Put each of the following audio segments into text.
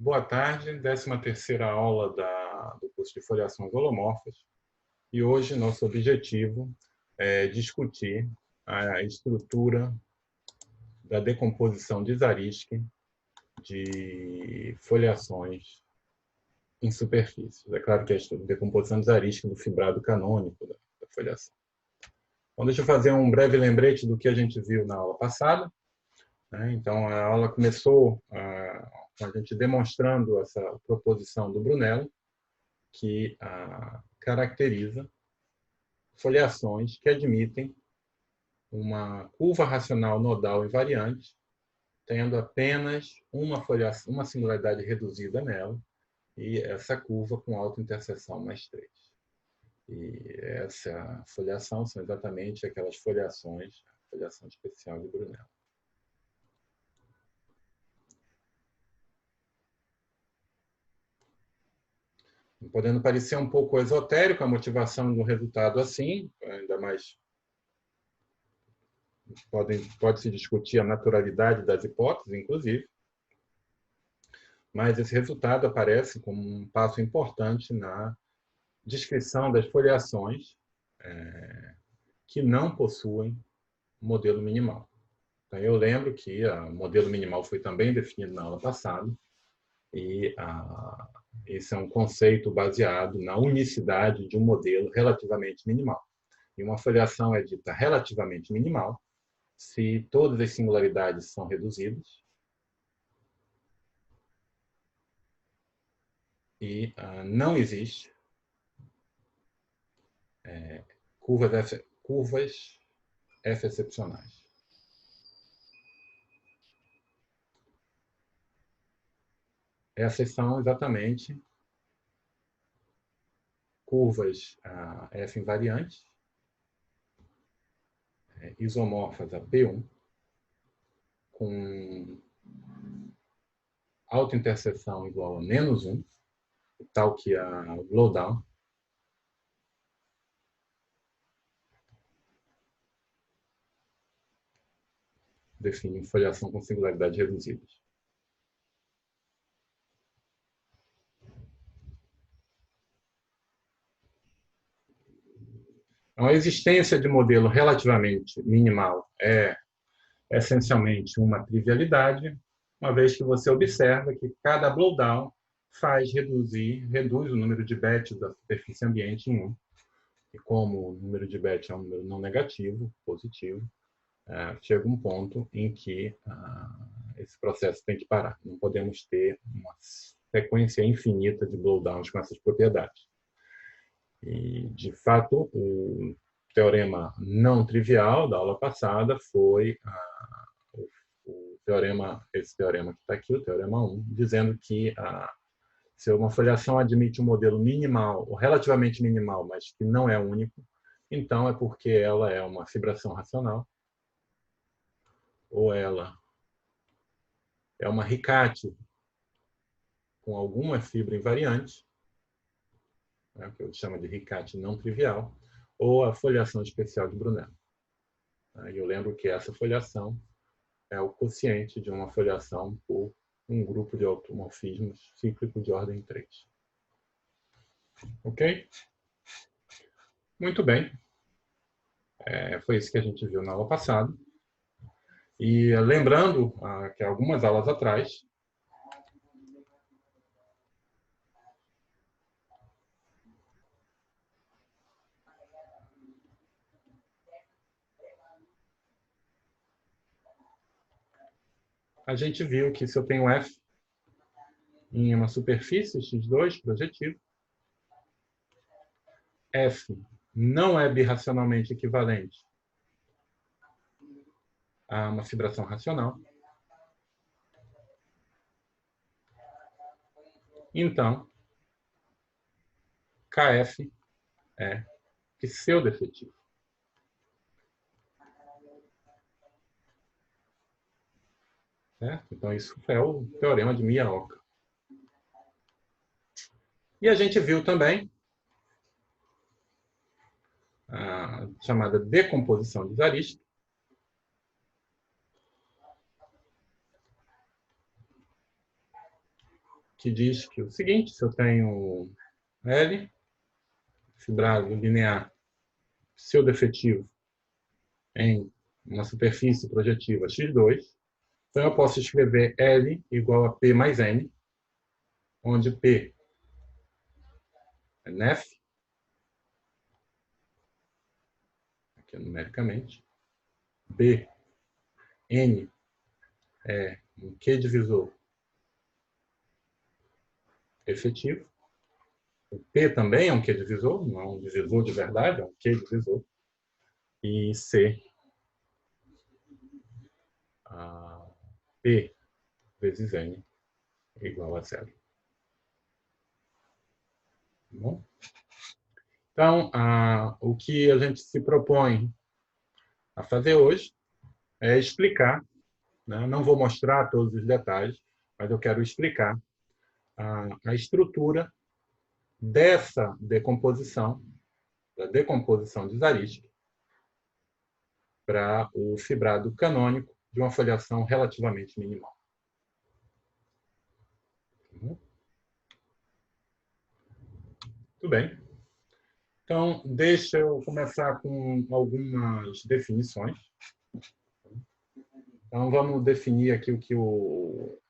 Boa tarde, 13ª aula do curso de foliações holomorfas. E hoje nosso objetivo é discutir a estrutura da decomposição de Zariski de foliações em superfícies. É claro que a decomposição de Zariski do fibrado canônico da foliação. Então, deixa eu fazer um breve lembrete do que a gente viu na aula passada. Então, a aula começou com a gente demonstrando essa proposição do Brunello, que caracteriza foliações que admitem uma curva racional nodal invariante, tendo apenas uma singularidade reduzida nela, e essa curva com autointerseção mais 3. E essa foliação são exatamente aquelas foliações, a foliação especial de Brunello. Podendo parecer um pouco esotérico a motivação do resultado assim, ainda mais pode-se discutir a naturalidade das hipóteses, inclusive, mas esse resultado aparece como um passo importante na descrição das foliações que não possuem modelo minimal. Então, eu lembro que o modelo minimal foi também definido na aula passada, e esse é um conceito baseado na unicidade de um modelo relativamente minimal. E uma foliação é dita relativamente minimal se todas as singularidades são reduzidas e não existe curvas F excepcionais. Essas são exatamente curvas F invariantes, isomorfas a P1, com autointerseção igual a -1, tal que a blowdown. Define foliação com singularidades reduzidas. Então, a existência de modelo relativamente minimal é essencialmente uma trivialidade, uma vez que você observa que cada blowdown reduz o número de bits da superfície ambiente em 1. E como o número de bits é um número não negativo, positivo, chega um ponto em que esse processo tem que parar. Não podemos ter uma sequência infinita de blowdowns com essas propriedades. E, de fato, o teorema não trivial da aula passada foi esse teorema que está aqui, o teorema 1, dizendo que se uma foliação admite um modelo minimal, ou relativamente minimal, mas que não é único, então é porque ela é uma fibração racional, ou ela é uma Riccati com alguma fibra invariante, que eu chamo de Riccati não trivial, ou a foliação especial de Brunello. E eu lembro que essa foliação é o quociente de uma foliação por um grupo de automorfismos cíclico de ordem 3. Ok? Muito bem. Foi isso que a gente viu na aula passada. E lembrando que algumas aulas atrás, a gente viu que se eu tenho F em uma superfície x2 projetivo, F não é birracionalmente equivalente a uma fibração racional. Então, KF é pseudo-efetivo. Certo? Então, isso é o teorema de Miyaoka. E a gente viu também a chamada decomposição de Zariski, que diz que o seguinte: se eu tenho L, fibrado linear pseudefetivo em uma superfície projetiva x2, então eu posso escrever L igual a P mais N, onde P é nef, aqui numericamente, B, N é um Q divisor efetivo, o P também é um Q divisor, não é um divisor de verdade, é um Q divisor, e C, P vezes N igual a zero. Tá bom? Então, o que a gente se propõe a fazer hoje é explicar, né? Não vou mostrar todos os detalhes, mas eu quero explicar a estrutura dessa decomposição, da decomposição de Zariski para o fibrado canônico de uma foliação relativamente minimal. Tudo bem. Então, deixa eu começar com algumas definições. Então, vamos definir aqui o que o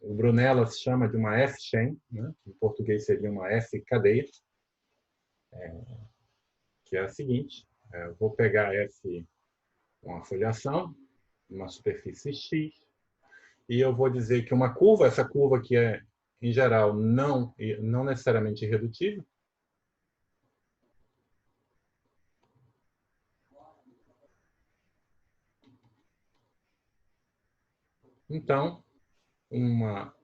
Brunellas chama de uma F-chain, né? Em português seria uma F-cadeia, que é a seguinte: eu vou pegar F, uma foliação, uma superfície X, e eu vou dizer que uma curva, essa curva que é, em geral, não necessariamente irredutível, então, uma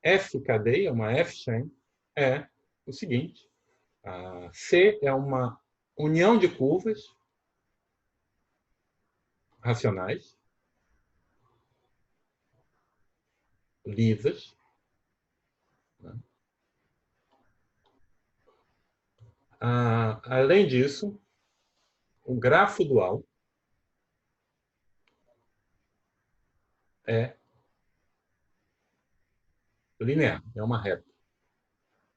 F-cadeia, uma F-chain, é o seguinte: C é uma união de curvas racionais, lisas, né? Além disso, o grafo dual é linear, é uma reta,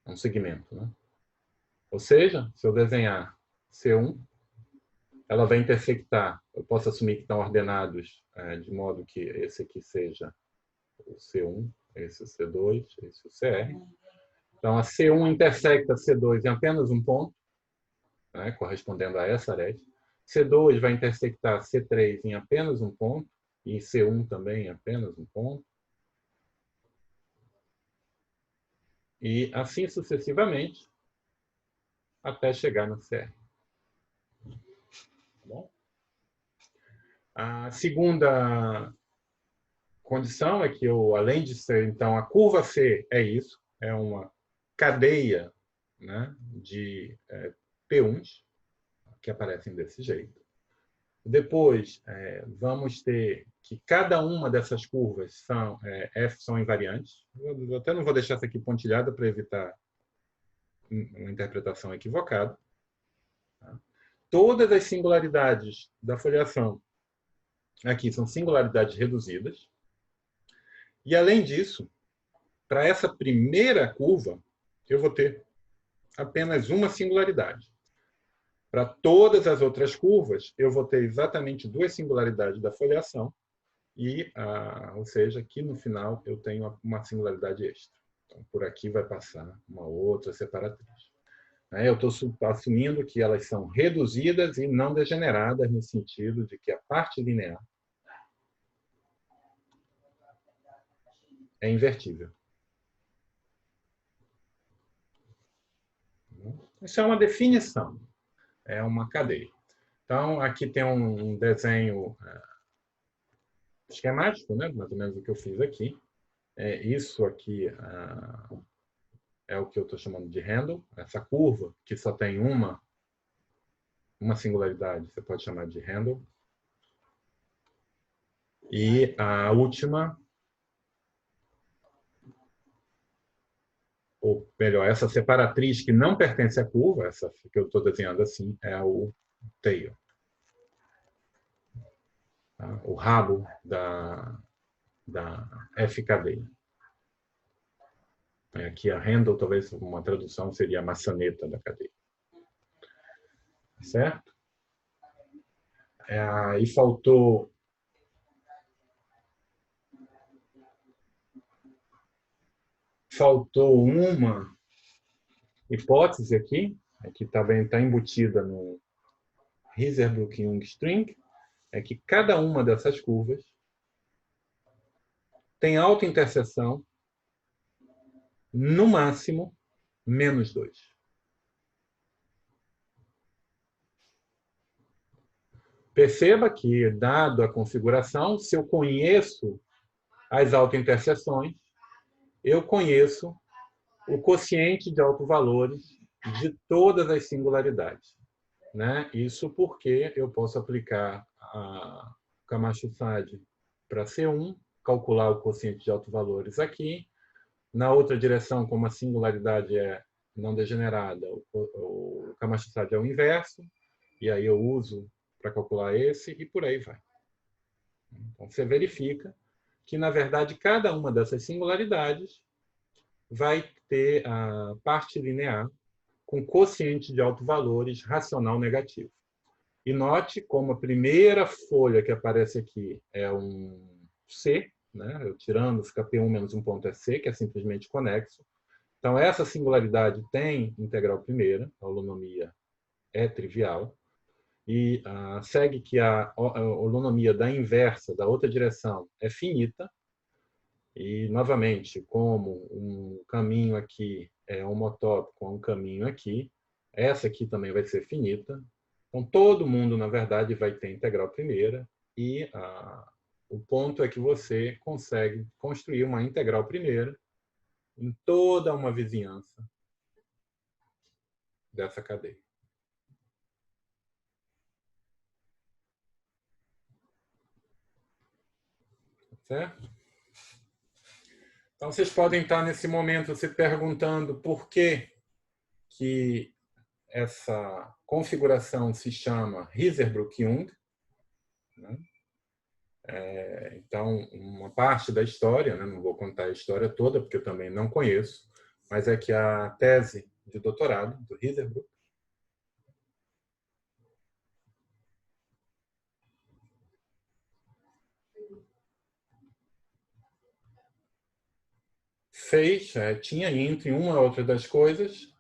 é um segmento, né? Ou seja, se eu desenhar C1, ela vai intersectar, eu posso assumir que estão ordenados de modo que esse aqui seja o C1, esse o C2, esse o CR. Então, a C1 intersecta C2 em apenas um ponto, né, correspondendo a essa aresta. C2 vai intersectar C3 em apenas um ponto, e C1 também em apenas um ponto. E assim sucessivamente, até chegar no CR. Bom? A segunda condição é que, além de ser, então, a curva C é isso, é uma cadeia, né, de P1s, que aparecem desse jeito. Depois, vamos ter que cada uma dessas curvas F são invariantes. Eu até não vou deixar essa aqui pontilhada para evitar uma interpretação equivocada. Tá? Todas as singularidades da foliação aqui são singularidades reduzidas. E, além disso, para essa primeira curva, eu vou ter apenas uma singularidade. Para todas as outras curvas, eu vou ter exatamente duas singularidades da foliação, ou seja, aqui no final eu tenho uma singularidade extra. Então, por aqui vai passar uma outra separatriz. Eu estou assumindo que elas são reduzidas e não degeneradas, no sentido de que a parte linear é invertível. Isso é uma definição, é uma cadeia. Então, aqui tem um desenho esquemático, né? Mais ou menos o que eu fiz aqui. Isso aqui é o que eu estou chamando de handle. Essa curva, que só tem uma singularidade, você pode chamar de handle. E a última, ou melhor, essa separatriz que não pertence à curva, essa que eu estou desenhando assim, é o tail. Tá? O rabo da F-cadeia. Aqui a handle, talvez uma tradução seria a maçaneta da cadeia. Certo? E faltou uma hipótese aqui, que também está embutida no Hirzebruch-Young string, é que cada uma dessas curvas tem autointerseção no máximo -2. Perceba que, dado a configuração, se eu conheço as autointerseções, eu conheço o quociente de autovalores de todas as singularidades. Né? Isso porque eu posso aplicar a Camacho-Sade para C1, calcular o quociente de autovalores aqui. Na outra direção, como a singularidade é não degenerada, o Camacho-Sade é o inverso, e aí eu uso para calcular esse, e por aí vai. Então, você verifica que, na verdade, cada uma dessas singularidades vai ter a parte linear com quociente de autovalores racional negativo. E note como a primeira folha que aparece aqui é um C, né? Eu tirando, fica P1 menos um ponto é C, que é simplesmente conexo. Então, essa singularidade tem integral primeira, a holonomia é trivial, e segue que a holonomia da inversa, da outra direção, é finita, e, novamente, como um caminho aqui é homotópico a um caminho aqui, essa aqui também vai ser finita. Então, todo mundo, na verdade, vai ter integral primeira, e o ponto é que você consegue construir uma integral primeira em toda uma vizinhança dessa cadeia. Certo? Então, vocês podem estar, nesse momento, se perguntando por que essa configuração se chama Hirzebruch-Young. Né? Então, uma parte da história, né, não vou contar a história toda, porque eu também não conheço, mas é que a tese de doutorado do Hirzebruch tinha entre uma e outra das coisas,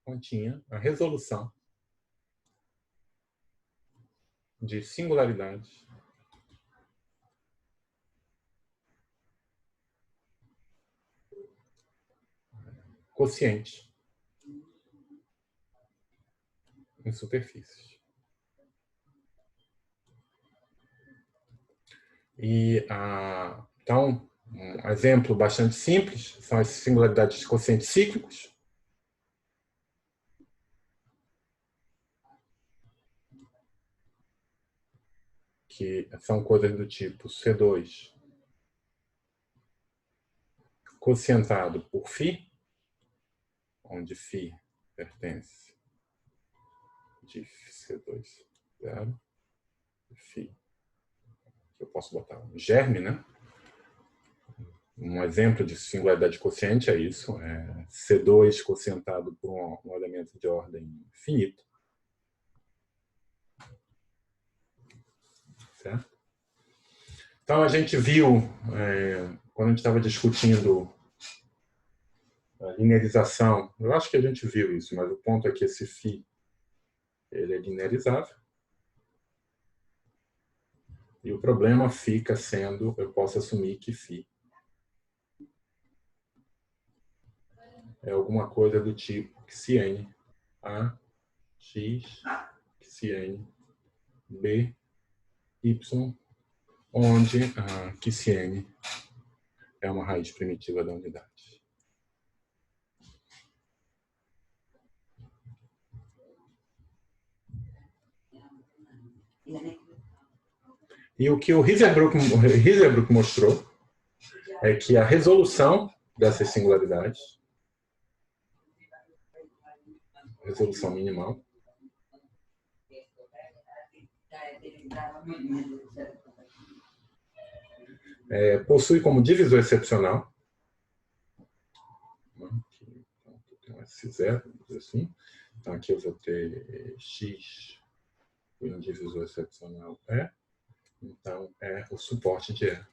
continha a resolução de singularidades quocientes em superfícies. Então, um exemplo bastante simples são as singularidades de quocientes cíclicos. Que são coisas do tipo C2 quocientado por φ, onde φ pertence de C2 zero, φ, eu posso botar um germe, né? Um exemplo de singularidade quociente é isso, C2 quocientado por um elemento de ordem finito. Certo? Então, a gente viu, quando a gente estava discutindo a linearização, eu acho que a gente viu isso, mas o ponto é que esse φ ele é linearizável. E o problema fica sendo, eu posso assumir que φ é alguma coisa do tipo xn a x xn b y, onde xn é uma raiz primitiva da unidade. E o que o Hirzebruch mostrou é que a resolução dessas singularidades, resolução minimal, possui como divisor excepcional S0, vamos dizer assim. Então, aqui eu vou ter X, o indivisor excepcional é. Então, é o suporte de E.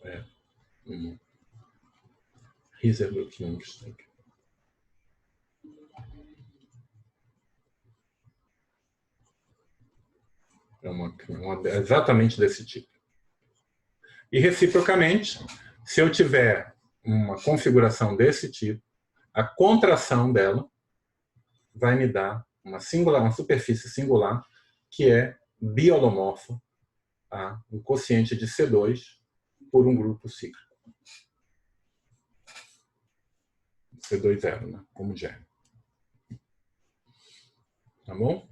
É um Hiselbrück-Jungstring. É exatamente desse tipo. E, reciprocamente, se eu tiver uma configuração desse tipo, a contração dela vai me dar uma superfície singular, que é biolomorfa a um quociente de C2 por um grupo cíclico. C2,0, né? Como G. Tá bom?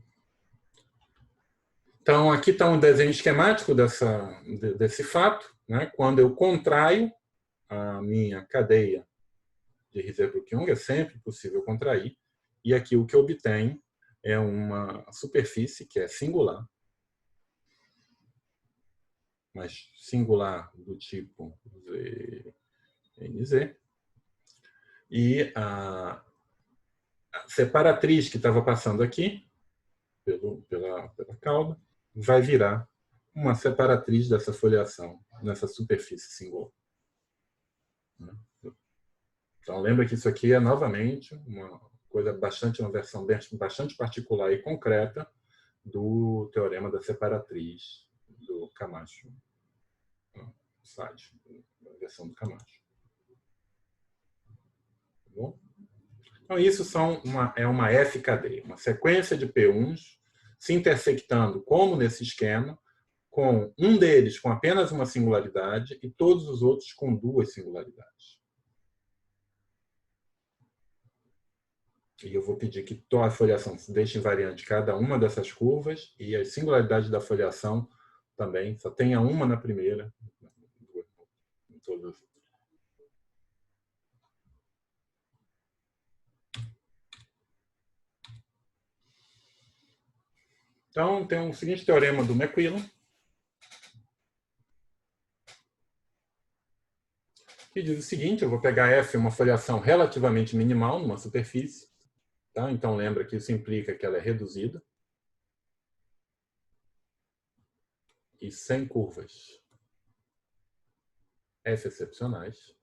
Então, aqui está um desenho esquemático desse fato. Né? Quando eu contraio a minha cadeia de Hiselbrück-Jung, é sempre possível contrair. E aqui o que eu obtenho é uma superfície que é singular, mas singular do tipo ZNZ. E a separatriz que estava passando aqui, pela cauda, vai virar uma separatriz dessa foliação nessa superfície singular. Então, lembra que isso aqui é, novamente, uma versão bastante particular e concreta do teorema da separatriz do Camacho. A versão do Camacho. Tá bom? Então, isso é uma F-cadeia, uma sequência de P1s se intersectando, como nesse esquema, com um deles com apenas uma singularidade e todos os outros com duas singularidades. E eu vou pedir que toda a foliação se deixe invariante cada uma dessas curvas e as singularidades da foliação também só tenha uma na primeira. Em todas. Então, tem o seguinte teorema do McQuillan, que diz o seguinte: eu vou pegar F, uma foliação relativamente minimal numa superfície. Tá? Então, lembra que isso implica que ela é reduzida. E sem curvas F excepcionais.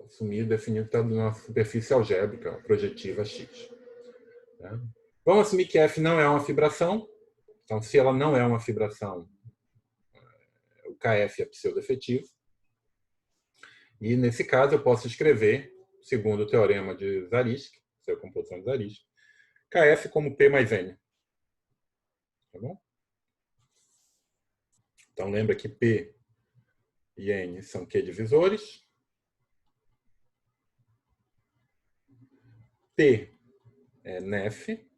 Assumir, definido que está numa superfície algébrica, projetiva X. Tá? Vamos assumir que F não é uma fibração. Então, se ela não é uma fibração, o KF é pseudo-efetivo. E, nesse caso, eu posso escrever, segundo o teorema de Zariski, seu composição de Zariski, KF como P mais N. Tá bom? Então, lembra que P e N são Q divisores. P é NEF,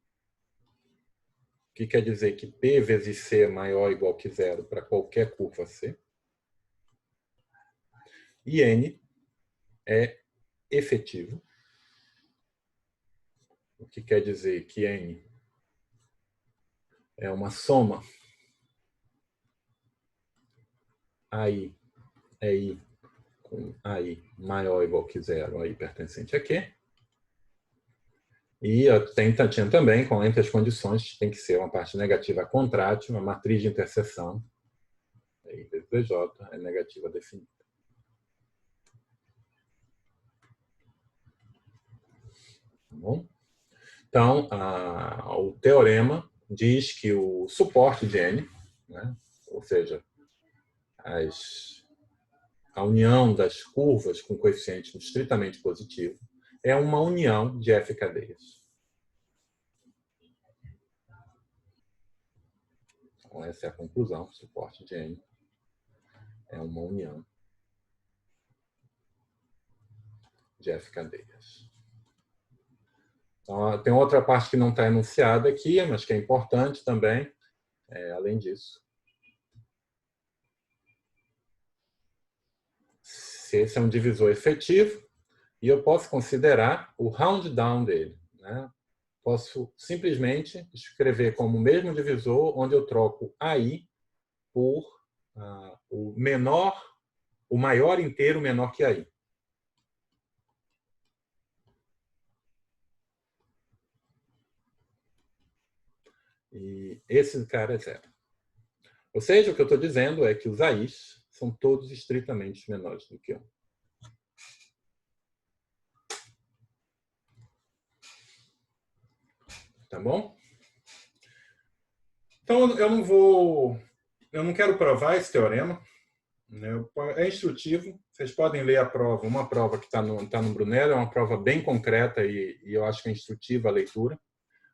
que quer dizer que P vezes C é maior ou igual que zero para qualquer curva C. E N é efetivo, o que quer dizer que N é uma soma AI é I com AI maior ou igual que zero, AI pertencente a Q. E tinha também, com entre as condições, tem que ser uma parte negativa contrátil, uma matriz de interseção, I vezes DJ, é negativa definida. Tá bom? Então, o teorema diz que o suporte de N, né, ou seja, a união das curvas com coeficiente estritamente positivo, é uma união de F cadeias. Então, essa é a conclusão. O suporte de N é uma união de F cadeias. Então, tem outra parte que não está enunciada aqui, mas que é importante também, além disso. Se esse é um divisor efetivo, e eu posso considerar o round down dele. Né? Posso simplesmente escrever como o mesmo divisor, onde eu troco AI por o maior inteiro menor que I. E esse cara é zero. Ou seja, o que eu estou dizendo é que os AIs são todos estritamente menores do que 1. Tá bom? Então, eu não quero provar esse teorema, né? É instrutivo, vocês podem ler a prova, uma prova que está no Brunello, é uma prova bem concreta e eu acho que é instrutiva a leitura.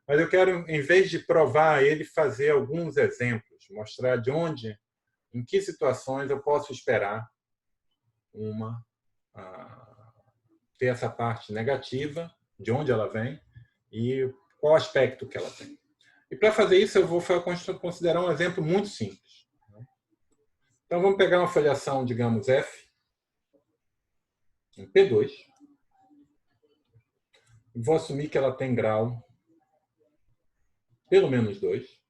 Mas eu quero, em vez de provar ele, fazer alguns exemplos, mostrar de onde, em que situações eu posso esperar ter essa parte negativa, de onde ela vem e qual aspecto que ela tem. E para fazer isso, eu vou considerar um exemplo muito simples. Então, vamos pegar uma foliação, digamos, F, em P2. Vou assumir que ela tem grau pelo menos 2.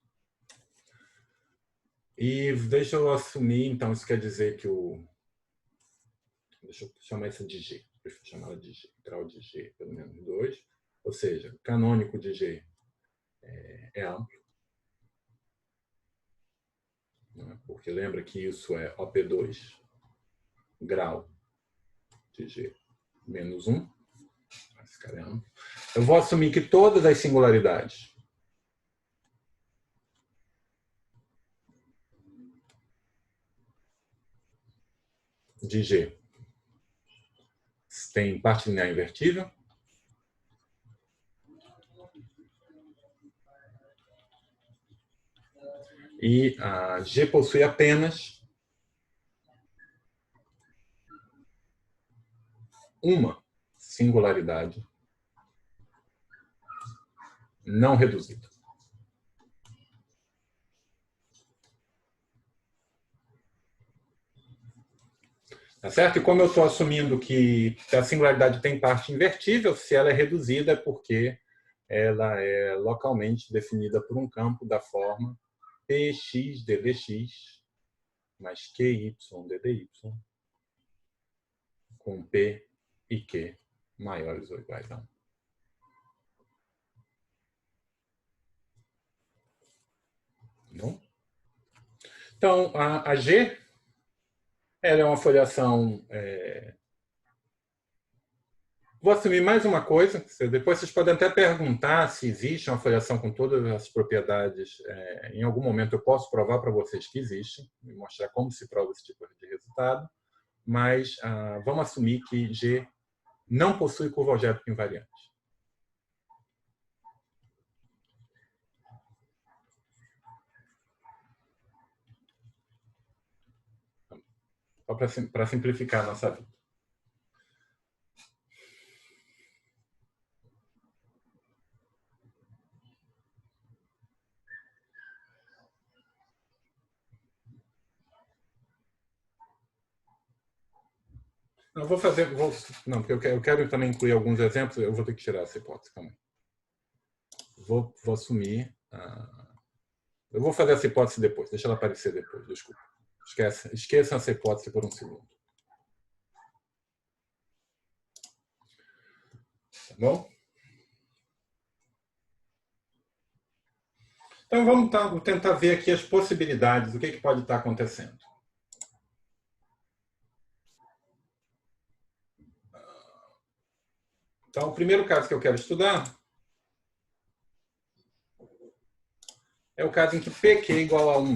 E deixa eu assumir, então, isso quer dizer que deixa eu chamar isso de G. Deixa eu chamar de G. Grau de G pelo menos 2. Ou seja, o canônico de G é amplo. Porque lembra que isso é OP2 grau de G menos 1. Esse cara é amplo. Eu vou assumir que todas as singularidades de G têm parte linear invertível. E a G possui apenas uma singularidade não reduzida. Tá certo? E como eu estou assumindo que a singularidade tem parte invertível, se ela é reduzida é porque ela é localmente definida por um campo da forma Px ddx mais Qy ddy com P e Q maiores ou iguais a 1. Bom? Então, a G ela é uma foliação... Vou assumir mais uma coisa. Depois vocês podem até perguntar se existe uma foliação com todas as propriedades. Em algum momento eu posso provar para vocês que existe, e mostrar como se prova esse tipo de resultado. Mas vamos assumir que G não possui curva algébrica invariante. Só para simplificar a nossa vida. Não, não, porque eu quero também incluir alguns exemplos, eu vou ter que tirar essa hipótese. Calma aí. Vou assumir... eu vou fazer essa hipótese depois, deixa ela aparecer depois, desculpa. Esqueçam essa hipótese por um segundo. Tá bom? Então, vamos tentar ver aqui as possibilidades, o que pode estar acontecendo. Então, o primeiro caso que eu quero estudar é o caso em que PQ é igual a 1.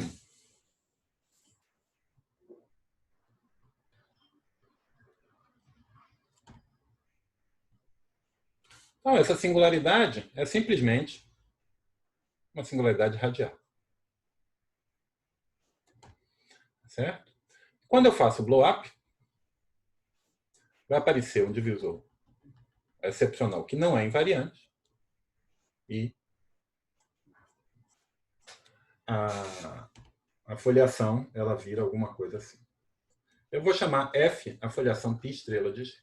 Então, essa singularidade é simplesmente uma singularidade radial. Certo? Quando eu faço blow-up, vai aparecer um divisor excepcional que não é invariante e a foliação ela vira alguma coisa assim. Eu vou chamar F a foliação π estrela de G.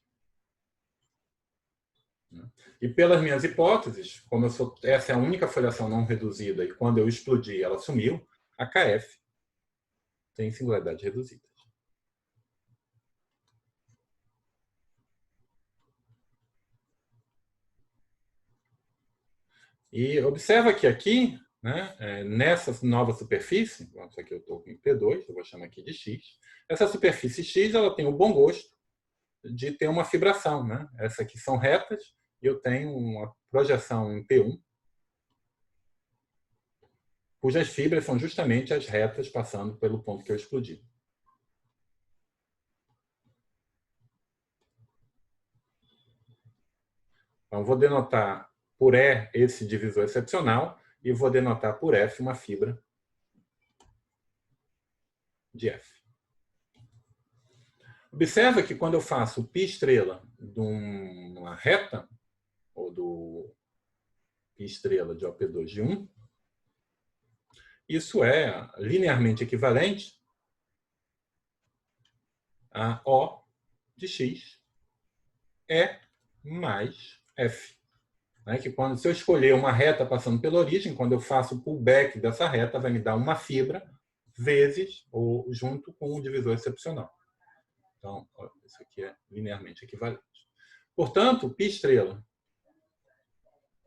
E pelas minhas hipóteses, como essa é a única foliação não reduzida e quando eu explodi ela sumiu, a KF tem singularidades reduzidas. E observa que aqui, né, nessa nova superfície, vamos aqui eu estou em P2, eu vou chamar aqui de X, essa superfície X ela tem o bom gosto de ter uma fibração. Né? Essas aqui são retas, e eu tenho uma projeção em P1, cujas fibras são justamente as retas passando pelo ponto que eu explodi. Então, vou denotar por E esse divisor excepcional e vou denotar por F uma fibra de F. Observa que quando eu faço π estrela de uma reta, ou do π estrela de OP2 de 1, isso é linearmente equivalente a O de X E mais F. Que quando, se eu escolher uma reta passando pela origem, quando eu faço o pullback dessa reta, vai me dar uma fibra vezes ou junto com o divisor excepcional. Então, isso aqui é linearmente equivalente. Portanto, π estrela.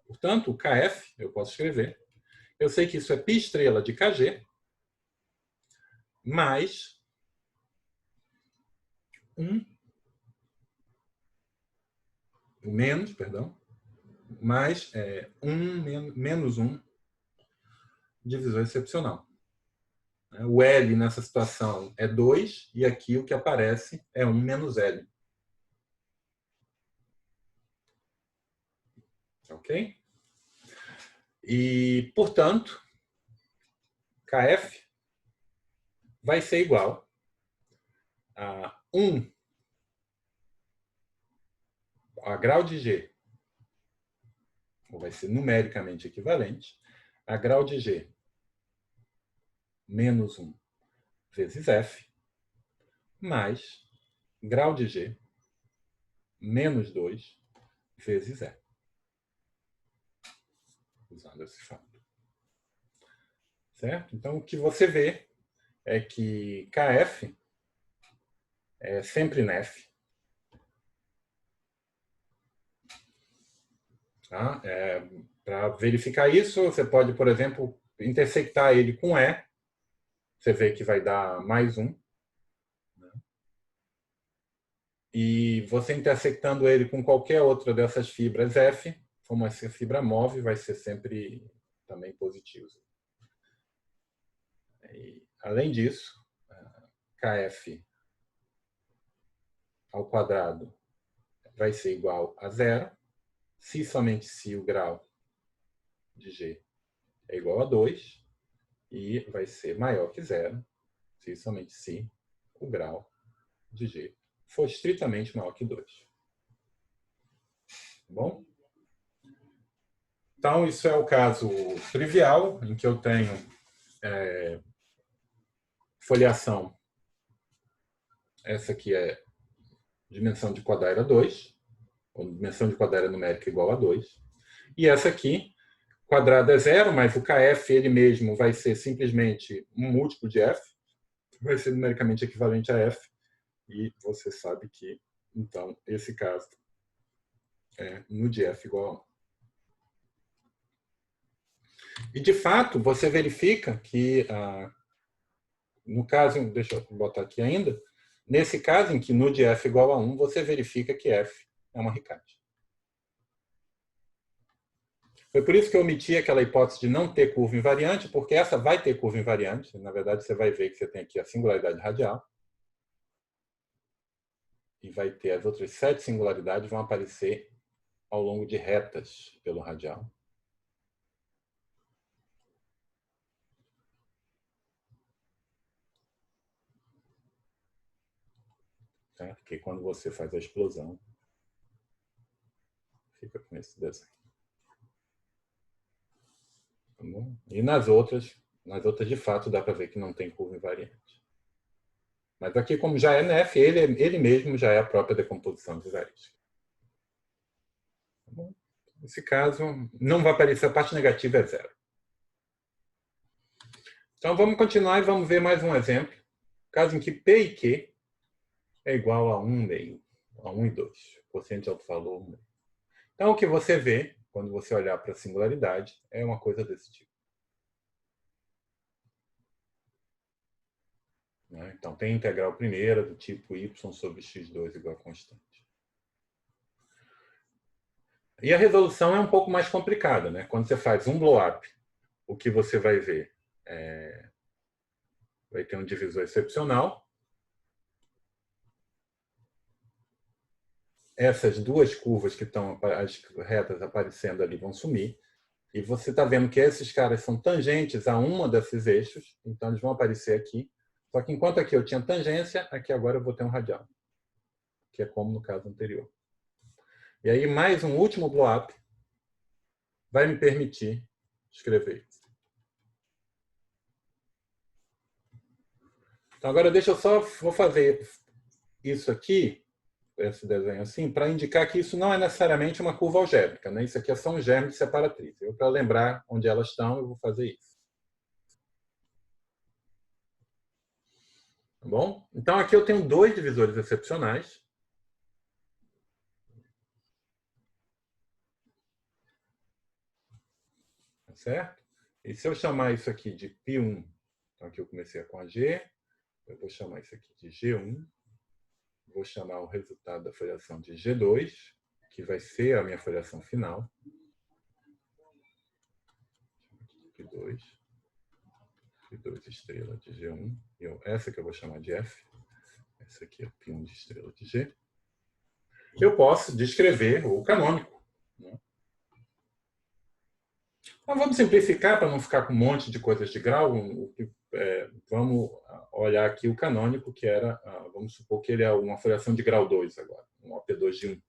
Portanto, KF, eu posso escrever. Eu sei que isso é π estrela de KG mais 1, menos, perdão, mais 1 menos 1 divisor excepcional. O L nessa situação é 2, e aqui o que aparece é 1 menos L. Ok? E, portanto, KF vai ser igual a 1 a grau de G, ou vai ser numericamente equivalente, a grau de G menos 1 vezes F, mais grau de G menos 2 vezes E. Usando esse fato. Certo? Então, o que você vê é que KF é sempre nef. Tá? Para verificar isso, você pode, por exemplo, intersectar ele com E. Você vê que vai dar mais 1. E você intersectando ele com qualquer outra dessas fibras F, como essa fibra move, vai ser sempre também positivo. E, além disso, KF ao quadrado vai ser igual a 0, se somente se o grau de G é igual a 2, e vai ser maior que 0, se somente se o grau de G for estritamente maior que 2. Tá bom? Então, isso é o caso trivial, em que eu tenho foliação. Essa aqui é dimensão de quadrada 2, ou dimensão de quadrada numérica igual a 2. E essa aqui, quadrado é 0, mas o KF ele mesmo vai ser simplesmente um múltiplo de F, vai ser numericamente equivalente a F, e você sabe que, então, esse caso é no de F igual a 1. E, de fato, você verifica que, no caso, deixa eu botar aqui ainda, nesse caso em que no de F igual a 1, você verifica que F é uma Riccati. Foi por isso que eu omiti aquela hipótese de não ter curva invariante, porque essa vai ter curva invariante. Na verdade, você vai ver que você tem aqui a singularidade radial. E vai ter as outras 7 singularidades vão aparecer ao longo de retas pelo radial. Certo? Que quando você faz a explosão, fica com esse desenho. Tá bom? E nas outras, de fato, dá para ver que não tem curva invariante. Mas aqui, como já é nef, ele mesmo já é a própria decomposição de Zariski. Tá bom? Nesse caso, não vai aparecer, a parte negativa é 0. Então, vamos continuar e vamos ver mais um exemplo. Caso em que P e Q é igual a 1,5, a 1,2. Quociente de alto valor 1,5. Então, o que você vê, quando você olhar para a singularidade, é uma coisa desse tipo. Né? Então, tem integral primeira do tipo y sobre x2 igual a constante. E a resolução é um pouco mais complicada. Né? Quando você faz um blow-up, o que você vai ver vai ter um divisor excepcional. Essas duas curvas que estão, as retas aparecendo ali, vão sumir. E você está vendo que esses caras são tangentes a uma desses eixos, então eles vão aparecer aqui. Só que enquanto aqui eu tinha tangência, aqui agora eu vou ter um radial, que é como no caso anterior. E aí mais um último blow-up vai me permitir escrever isso. Então agora deixa eu só, vou fazer isso aqui, esse desenho assim, para indicar que isso não é necessariamente uma curva algébrica. Né? Isso aqui é só um germe de separatriz. Para lembrar onde elas estão, eu vou fazer isso. Tá bom? Então aqui eu tenho dois divisores excepcionais. Tá certo? E se eu chamar isso aqui de π1, então aqui eu comecei com a G, eu vou chamar isso aqui de G1, vou chamar o resultado da foliação de G2, que vai ser a minha foliação final. P2 estrela de G1, e essa que eu vou chamar de F, essa aqui é π1 de estrela de G. Eu posso descrever o canônico. Né? Então, vamos simplificar para não ficar com um monte de coisas de grau. Vamos olhar aqui o canônico, que era, vamos supor que ele é uma foliação de grau 2 agora, um OP2 de 1.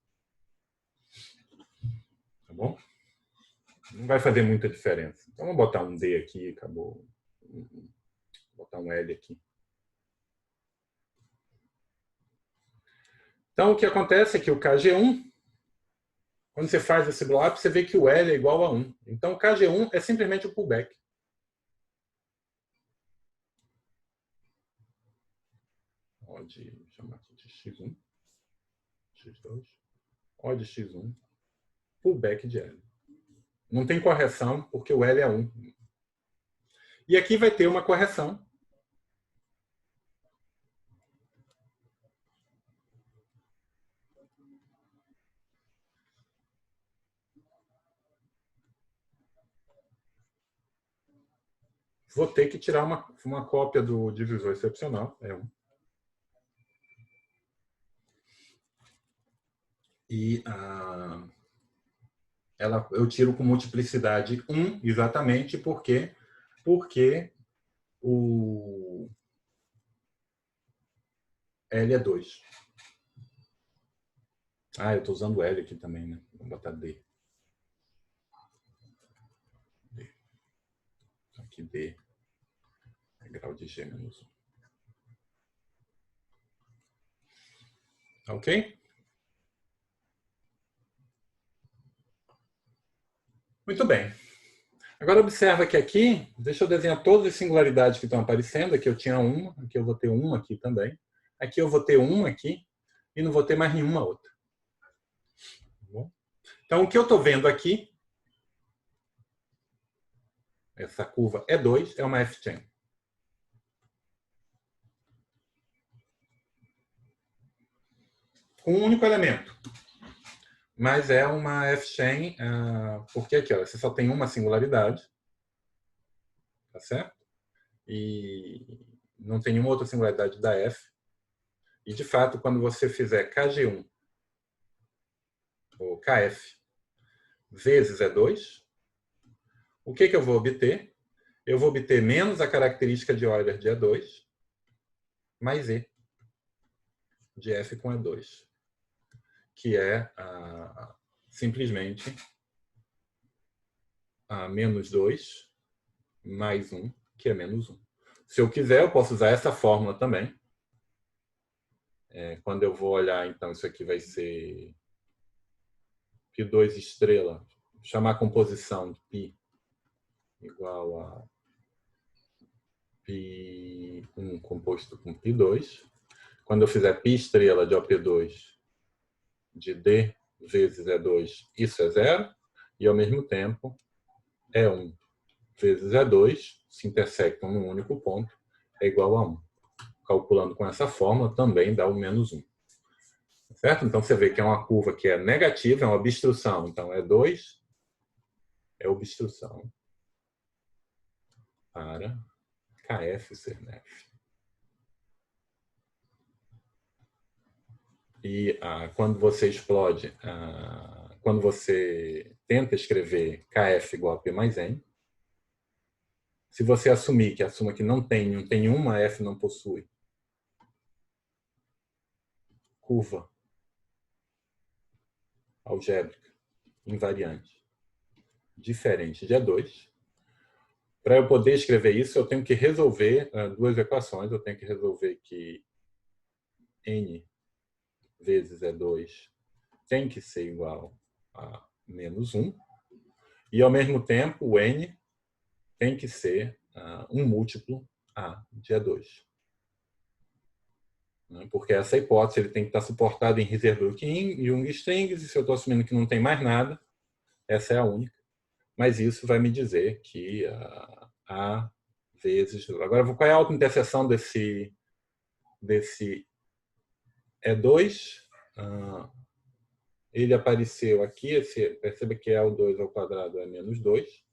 Tá bom? Não vai fazer muita diferença. Então, vamos botar um D aqui, acabou. Vou botar um L aqui. Então, o que acontece é que o KG1, quando você faz esse blow-up, você vê que o L é igual a 1. Então, o KG1 é simplesmente o pullback. Pode chamar aqui de X1, X2, O de X1, pullback de L. Não tem correção, porque o L é 1. E aqui vai ter uma correção. Vou ter que tirar uma cópia do divisor excepcional, é 1. E eu tiro com multiplicidade 1, exatamente porque o L é 2. Eu estou usando L aqui também, né? Vou botar D. Aqui D é grau de G menos 1. Ok? Muito bem. Agora observa que aqui, deixa eu desenhar todas as singularidades que estão aparecendo. Aqui eu tinha uma, aqui eu vou ter uma aqui também. Aqui eu vou ter uma aqui e não vou ter mais nenhuma outra. Então, o que eu estou vendo aqui, essa curva E2, é uma F-chain. Com um único elemento. Mas é uma F-chain, porque aqui você só tem uma singularidade, tá certo? E não tem nenhuma outra singularidade da F. E, de fato, quando você fizer KG1 ou KF vezes E2, o que eu vou obter? Eu vou obter menos a característica de Euler de E2, mais E de F com E2, que é simplesmente menos 2 mais 1, que é menos 1. Se eu quiser, eu posso usar essa fórmula também. Quando eu vou olhar, então, isso aqui vai ser π2 estrela, chamar a composição de π igual a π1 composto com π2. Quando eu fizer π estrela de OP2 de D vezes E2, isso é 0. E, ao mesmo tempo, E1 vezes E2 se intersectam num único ponto, é igual a 1. Calculando com essa fórmula, também dá o menos 1. Certo? Então, você vê que é uma curva que é negativa, é uma obstrução. Então, E2 é obstrução para KF ser nef. E quando você explode, quando você tenta escrever KF igual a P mais N, se você assumir que a suma que não tem uma, F não possui curva algébrica invariante diferente de E2, para eu poder escrever isso, eu tenho que resolver duas equações. Eu tenho que resolver que N vezes E2 tem que ser igual a menos 1. E, ao mesmo tempo, o N tem que ser um múltiplo A de E2. Porque essa hipótese ele tem que estar suportada em Hirzebruch e Jung strings, e se eu estou assumindo que não tem mais nada, essa é a única. Mas isso vai me dizer que A vezes... Agora, qual é a autointerseção desse E2? Ele apareceu aqui, perceba que E2 ao quadrado é menos 2,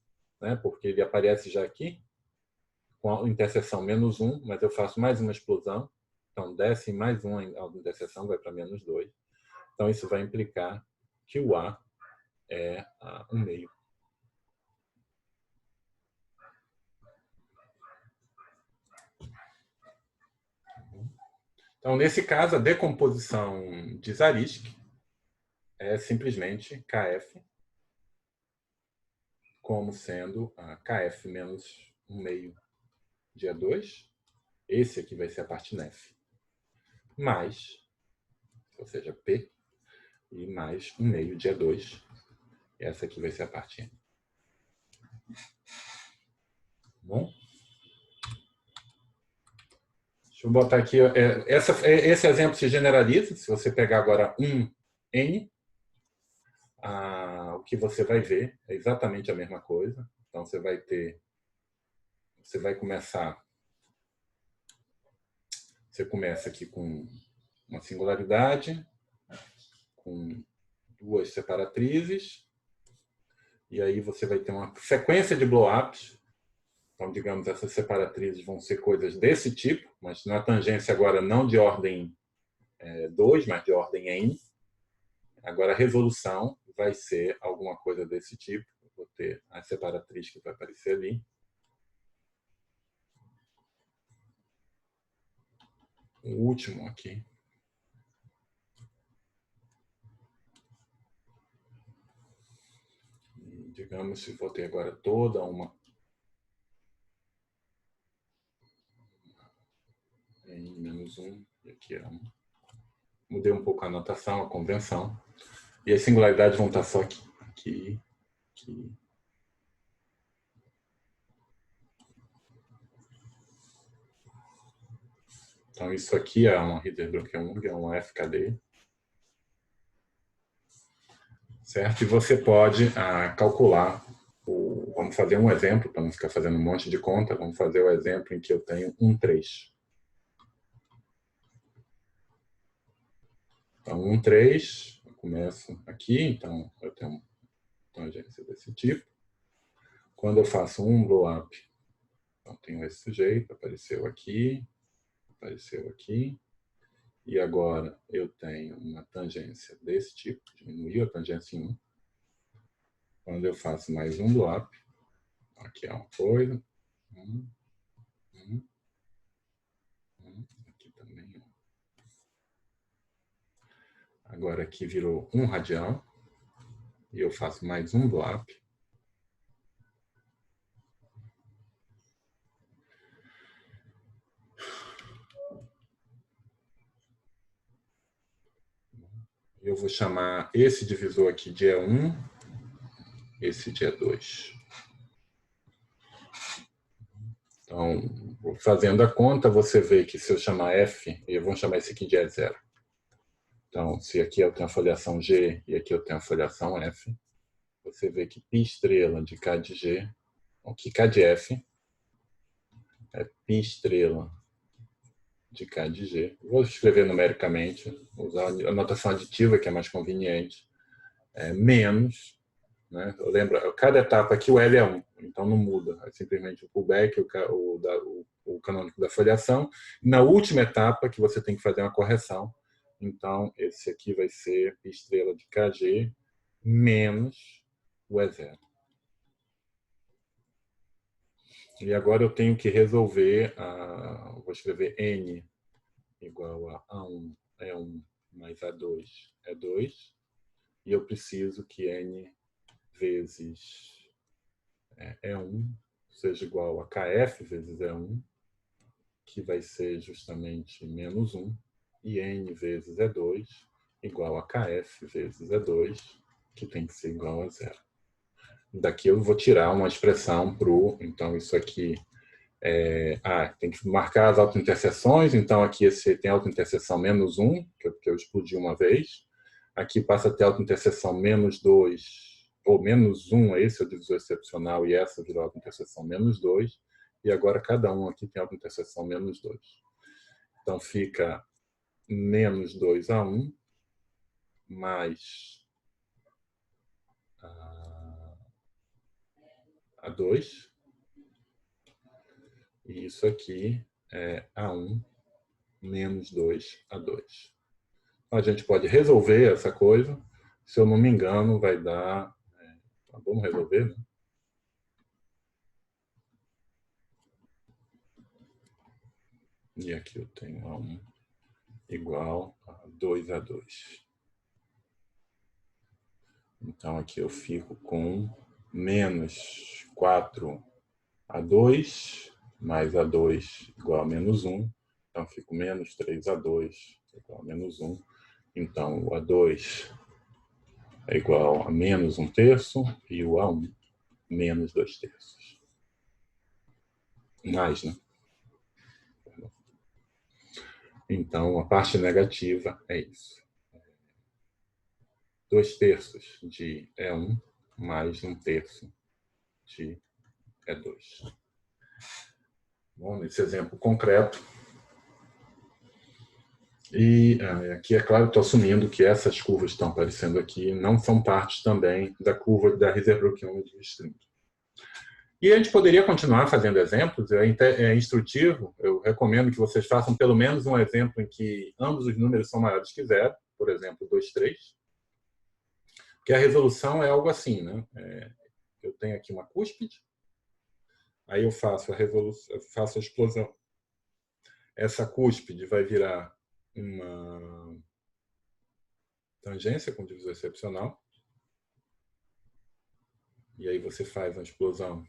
né? Porque ele aparece já aqui, com a interseção menos 1, mas eu faço mais uma explosão. Então, desce mais 1 a interseção, vai para menos 2. Então, isso vai implicar que o A é 1 meio. Então, nesse caso, a decomposição de Zariski é simplesmente KF como sendo KF menos 1 meio de E2. Esse aqui vai ser a parte nef. Mais, ou seja, P, e mais 1 meio de E2. Essa aqui vai ser a parte N. Bom? Deixa eu botar aqui. Esse exemplo se generaliza. Se você pegar agora um N, o que você vai ver é exatamente a mesma coisa. Então, você vai começar. Você começa aqui com uma singularidade, com duas separatrizes, e aí você vai ter uma sequência de blow-ups. Então, digamos, essas separatrizes vão ser coisas desse tipo, mas na tangência agora não de ordem 2, mas de ordem N. Agora, a resolução vai ser alguma coisa desse tipo. Eu vou ter a separatriz que vai aparecer ali. O último aqui. Digamos, se vou ter agora toda uma N-1, e aqui é uma. Mudei um pouco a notação, a convenção. E as singularidades vão estar só aqui. Então, isso aqui é uma Hirzebruch-Jung, é uma FKD. Certo? E você pode calcular. Vamos fazer um exemplo, para não ficar fazendo um monte de conta. Vamos fazer o exemplo em que eu tenho 3. Então, 3, eu começo aqui, então eu tenho uma tangência desse tipo. Quando eu faço um blow-up, então tenho esse sujeito, apareceu aqui, e agora eu tenho uma tangência desse tipo, diminuiu a tangência em 1. Quando eu faço mais um blow-up, aqui é uma coisa, aqui também. Agora aqui virou 1 radial, e eu faço mais um blow-up. Eu vou chamar esse divisor aqui de E1, esse de E2. Então, fazendo a conta, você vê que se eu chamar F, eu vou chamar esse aqui de E0. Então, se aqui eu tenho a foliação G e aqui eu tenho a foliação F, você vê que π estrela de K de G, que K de F é π estrela de K de G. Vou escrever numericamente, usar a notação aditiva, que é mais conveniente, menos, né? Eu lembro, cada etapa aqui o L é 1, então não muda, é simplesmente o pullback, o canônico da foliação. Na última etapa, que você tem que fazer uma correção, então esse aqui vai ser π estrela de KG menos o E0. E agora eu tenho que resolver, vou escrever N igual a A1 é 1 mais A2 é 2. E eu preciso que N vezes E1 seja igual a KF vezes E1, que vai ser justamente menos 1. E N vezes E2 igual a KF vezes E2, que tem que ser igual a 0. Daqui eu vou tirar uma expressão para o... Então, isso aqui tem que marcar as autointerseções. Então, aqui esse tem autointerseção menos 1, que eu explodi uma vez. Aqui passa a ter autointerseção menos 2, ou menos 1, esse é o divisor excepcional, e essa virou autointerseção menos 2. E agora cada um aqui tem autointerseção menos 2. Então, fica menos 2 a 1, mais a 2. E isso aqui é A1 menos 2 a 2. A gente pode resolver essa coisa. Se eu não me engano, vai dar... Vamos resolver, né? E aqui eu tenho A1 igual a 2 a 2. Então, aqui eu fico com menos 4 a 2, mais A2 igual a menos 1. Então, eu fico menos 3 a 2 igual a menos 1. Então, o A2 é igual a menos 1/3 e o A1 menos 2/3. Mais, né? Então, a parte negativa é isso. 2/3 de E1 mais 1/3 de E2. Bom, nesse exemplo concreto. E aqui, é claro, estou assumindo que essas curvas que estão aparecendo aqui não são parte também da curva da Hiserbrook Unit String. E a gente poderia continuar fazendo exemplos, é instrutivo, eu recomendo que vocês façam pelo menos um exemplo em que ambos os números são maiores que 0, por exemplo, 2, 3. Porque a resolução é algo assim, né? Eu tenho aqui uma cúspide, aí eu faço a explosão. Essa cúspide vai virar uma tangência com divisor excepcional. E aí você faz uma explosão.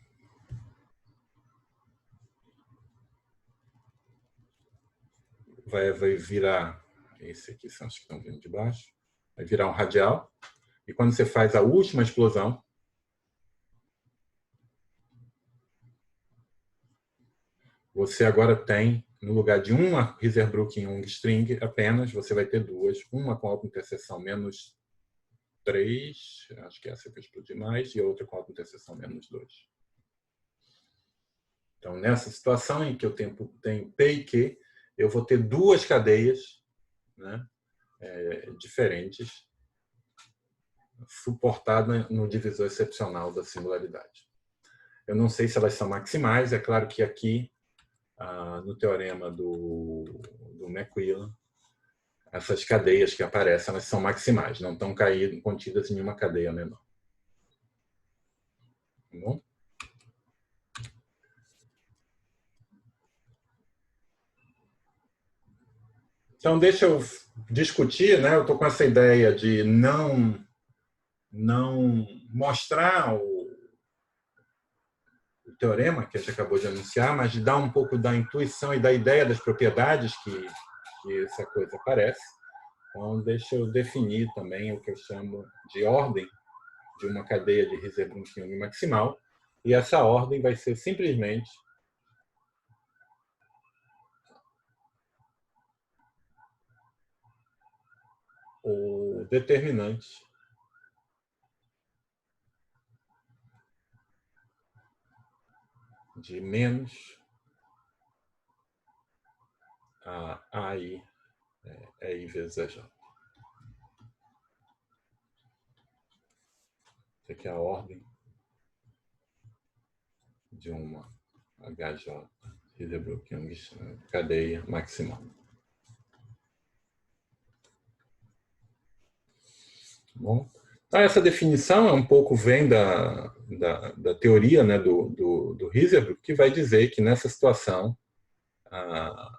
Vai virar, esse aqui são os que estão vindo de baixo, vai virar um radial. E quando você faz a última explosão, você agora tem, no lugar de uma Hiserbrook Young String, apenas você vai ter duas. Uma com autointerseção menos 3, acho que essa que eu explodi mais, e outra com autointerseção menos 2. Então, nessa situação em que eu tenho P e Q, eu vou ter duas cadeias, né, diferentes, suportadas no divisor excepcional da singularidade. Eu não sei se elas são maximais, é claro que aqui, no teorema do Macquillan, essas cadeias que aparecem, elas são maximais, não estão contidas em nenhuma cadeia menor. Tá bom? Então, deixa eu discutir, né? Eu estou com essa ideia de não mostrar o teorema que a gente acabou de anunciar, mas de dar um pouco da intuição e da ideia das propriedades que essa coisa aparece. Então, deixa eu definir também o que eu chamo de ordem de uma cadeia de Hiserbrook Young maximal. E essa ordem vai ser simplesmente o determinante de menos a AI EI vezes EJ. Isso aqui é a ordem de uma HJ Hildebrand-Young cadeia maximal. Bom, então essa definição é um pouco vem da teoria, né, do Hildebrand, que vai dizer que nessa situação a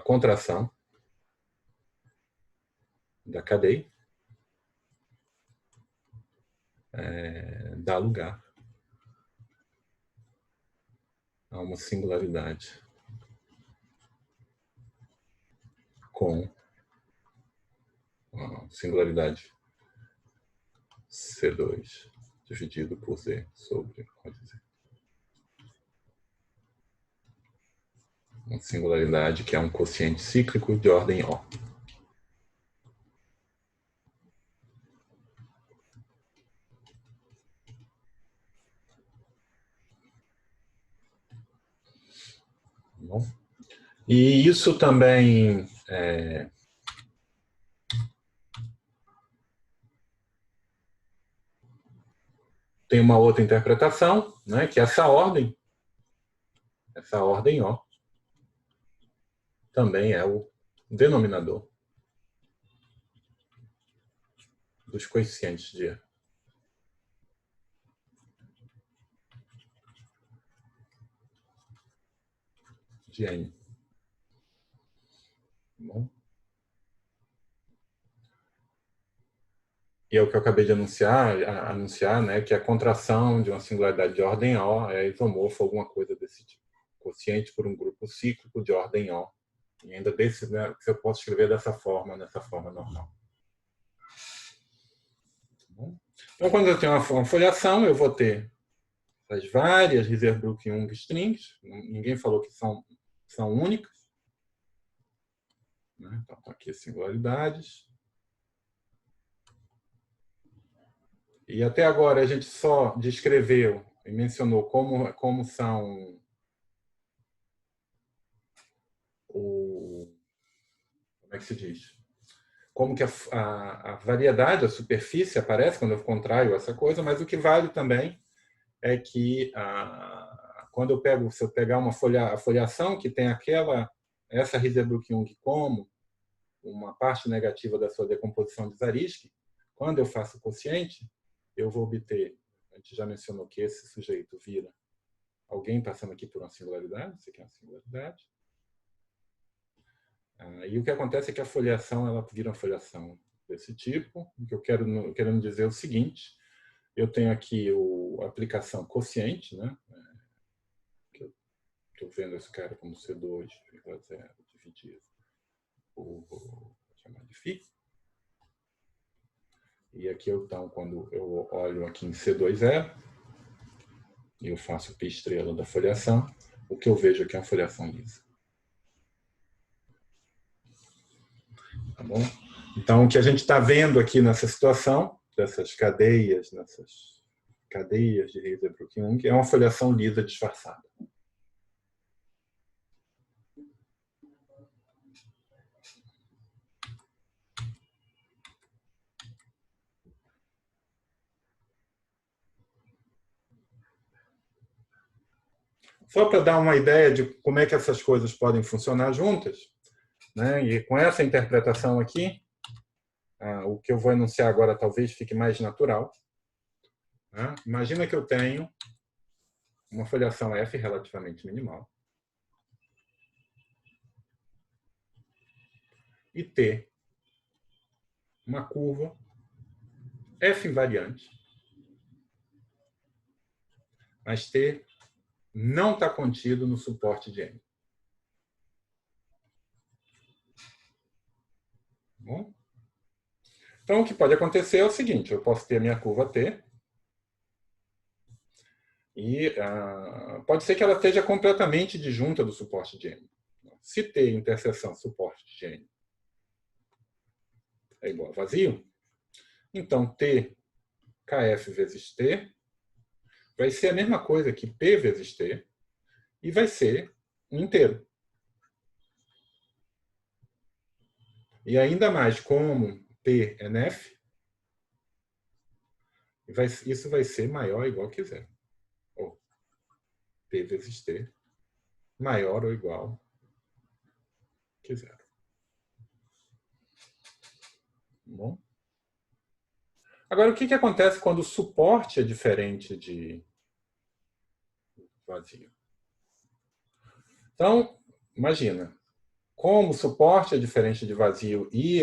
contração da cadeia dá lugar a uma singularidade com a singularidade C2 dividido por Z sobre Z. Uma singularidade que é um quociente cíclico de ordem O. Bom, e isso também tem uma outra interpretação, né, que essa ordem O, também é o denominador dos coeficientes de N. Bom. E é o que eu acabei de anunciar, né, que a contração de uma singularidade de ordem O é isomorfo, alguma coisa desse tipo. Quociente por um grupo cíclico de ordem O. E ainda desse, né, que eu posso escrever nessa forma normal. Então, quando eu tenho uma foliação, eu vou ter as várias Hildebrand-Young strings. Ninguém falou que são únicas. Então, aqui as singularidades. E até agora a gente só descreveu e mencionou como são como é que se diz? Como que a variedade, a superfície aparece quando eu contraio essa coisa, mas o que vale também é que quando se eu pegar uma foliação que tem essa Hildebrand-Young como uma parte negativa da sua decomposição de Zariski, quando eu faço o quociente, eu vou obter, a gente já mencionou que esse sujeito vira alguém passando aqui por uma singularidade, isso aqui é uma singularidade. E o que acontece é que a foliação ela vira uma foliação desse tipo. O que eu quero dizer é o seguinte: eu tenho aqui a aplicação quociente, né? Que eu estou vendo esse cara como C2,0 dividido por, vou chamar de φ. E aqui então, quando eu olho aqui em C2,0 e eu faço π estrela da foliação, o que eu vejo aqui é uma foliação lisa. Tá bom? Então, o que a gente está vendo aqui nessa situação, dessas cadeias de Hildebrand-Young, é uma foliação lisa disfarçada. Só para dar uma ideia de como é que essas coisas podem funcionar juntas, né? E com essa interpretação aqui, o que eu vou enunciar agora talvez fique mais natural. Né? Imagina que eu tenho uma foliação F relativamente minimal e T, uma curva F invariante, mas T não está contido no suporte de M. Bom? Então, o que pode acontecer é o seguinte: eu posso ter a minha curva T e pode ser que ela esteja completamente disjunta do suporte de N. Se T interseção suporte de N é igual a vazio. Então, T kf vezes T vai ser a mesma coisa que P vezes T e vai ser um inteiro. E ainda mais, como P é nef, isso vai ser maior ou igual que zero. Ou P vezes T maior ou igual que zero. Bom? Agora, o que acontece quando o suporte é diferente de vazio? Então, imagina, como o suporte é diferente de vazio e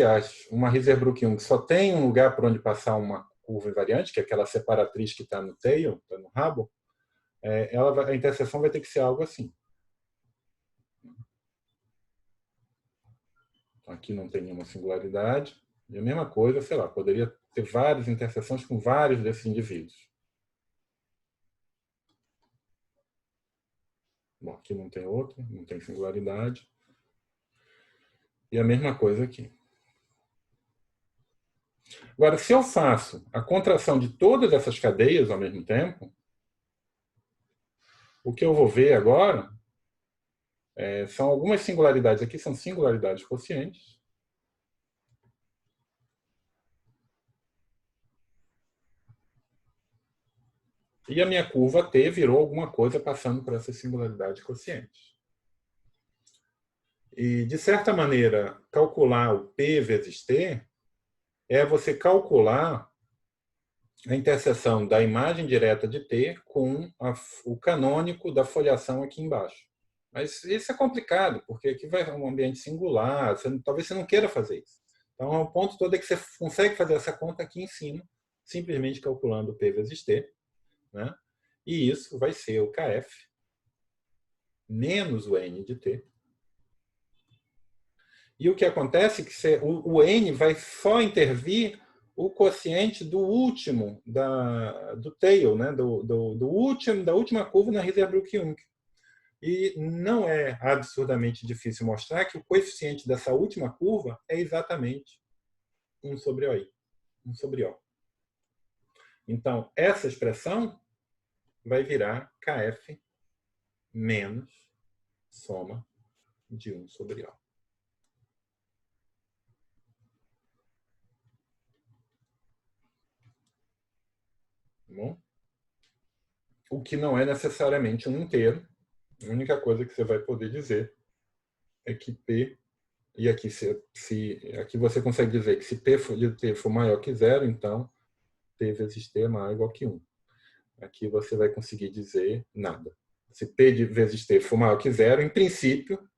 uma Risebrook-Young só tem um lugar por onde passar uma curva invariante, que é aquela separatriz que está no tail, está no rabo, a interseção vai ter que ser algo assim. Então, aqui não tem nenhuma singularidade. E a mesma coisa, sei lá, poderia ter várias interseções com vários desses indivíduos. Bom, aqui não tem outra, não tem singularidade. E a mesma coisa aqui. Agora, se eu faço a contração de todas essas cadeias ao mesmo tempo, o que eu vou ver agora são algumas singularidades. Aqui são singularidades quocientes. E a minha curva T virou alguma coisa passando por essas singularidades quocientes. E, de certa maneira, calcular o P vezes T é você calcular a interseção da imagem direta de T com o canônico da foliação aqui embaixo. Mas isso é complicado, porque aqui vai um ambiente singular, talvez você não queira fazer isso. Então, o ponto todo é que você consegue fazer essa conta aqui em cima, simplesmente calculando o P vezes T, né? E isso vai ser o Kf menos o N de T. E o que acontece é que o N vai só intervir o quociente do último, do tail, né? da última curva na Risebrook-Young. E não é absurdamente difícil mostrar que o coeficiente dessa última curva é exatamente 1 sobre OI. 1 sobre O. Então, essa expressão vai virar Kf menos soma de 1 sobre O. Bom? O que não é necessariamente um inteiro. A única coisa que você vai poder dizer é que P, e aqui, aqui você consegue dizer que se P de T for maior que zero, então P vezes T é maior ou igual que 1. Aqui você vai conseguir dizer nada. Se P vezes T for maior que zero, em princípio...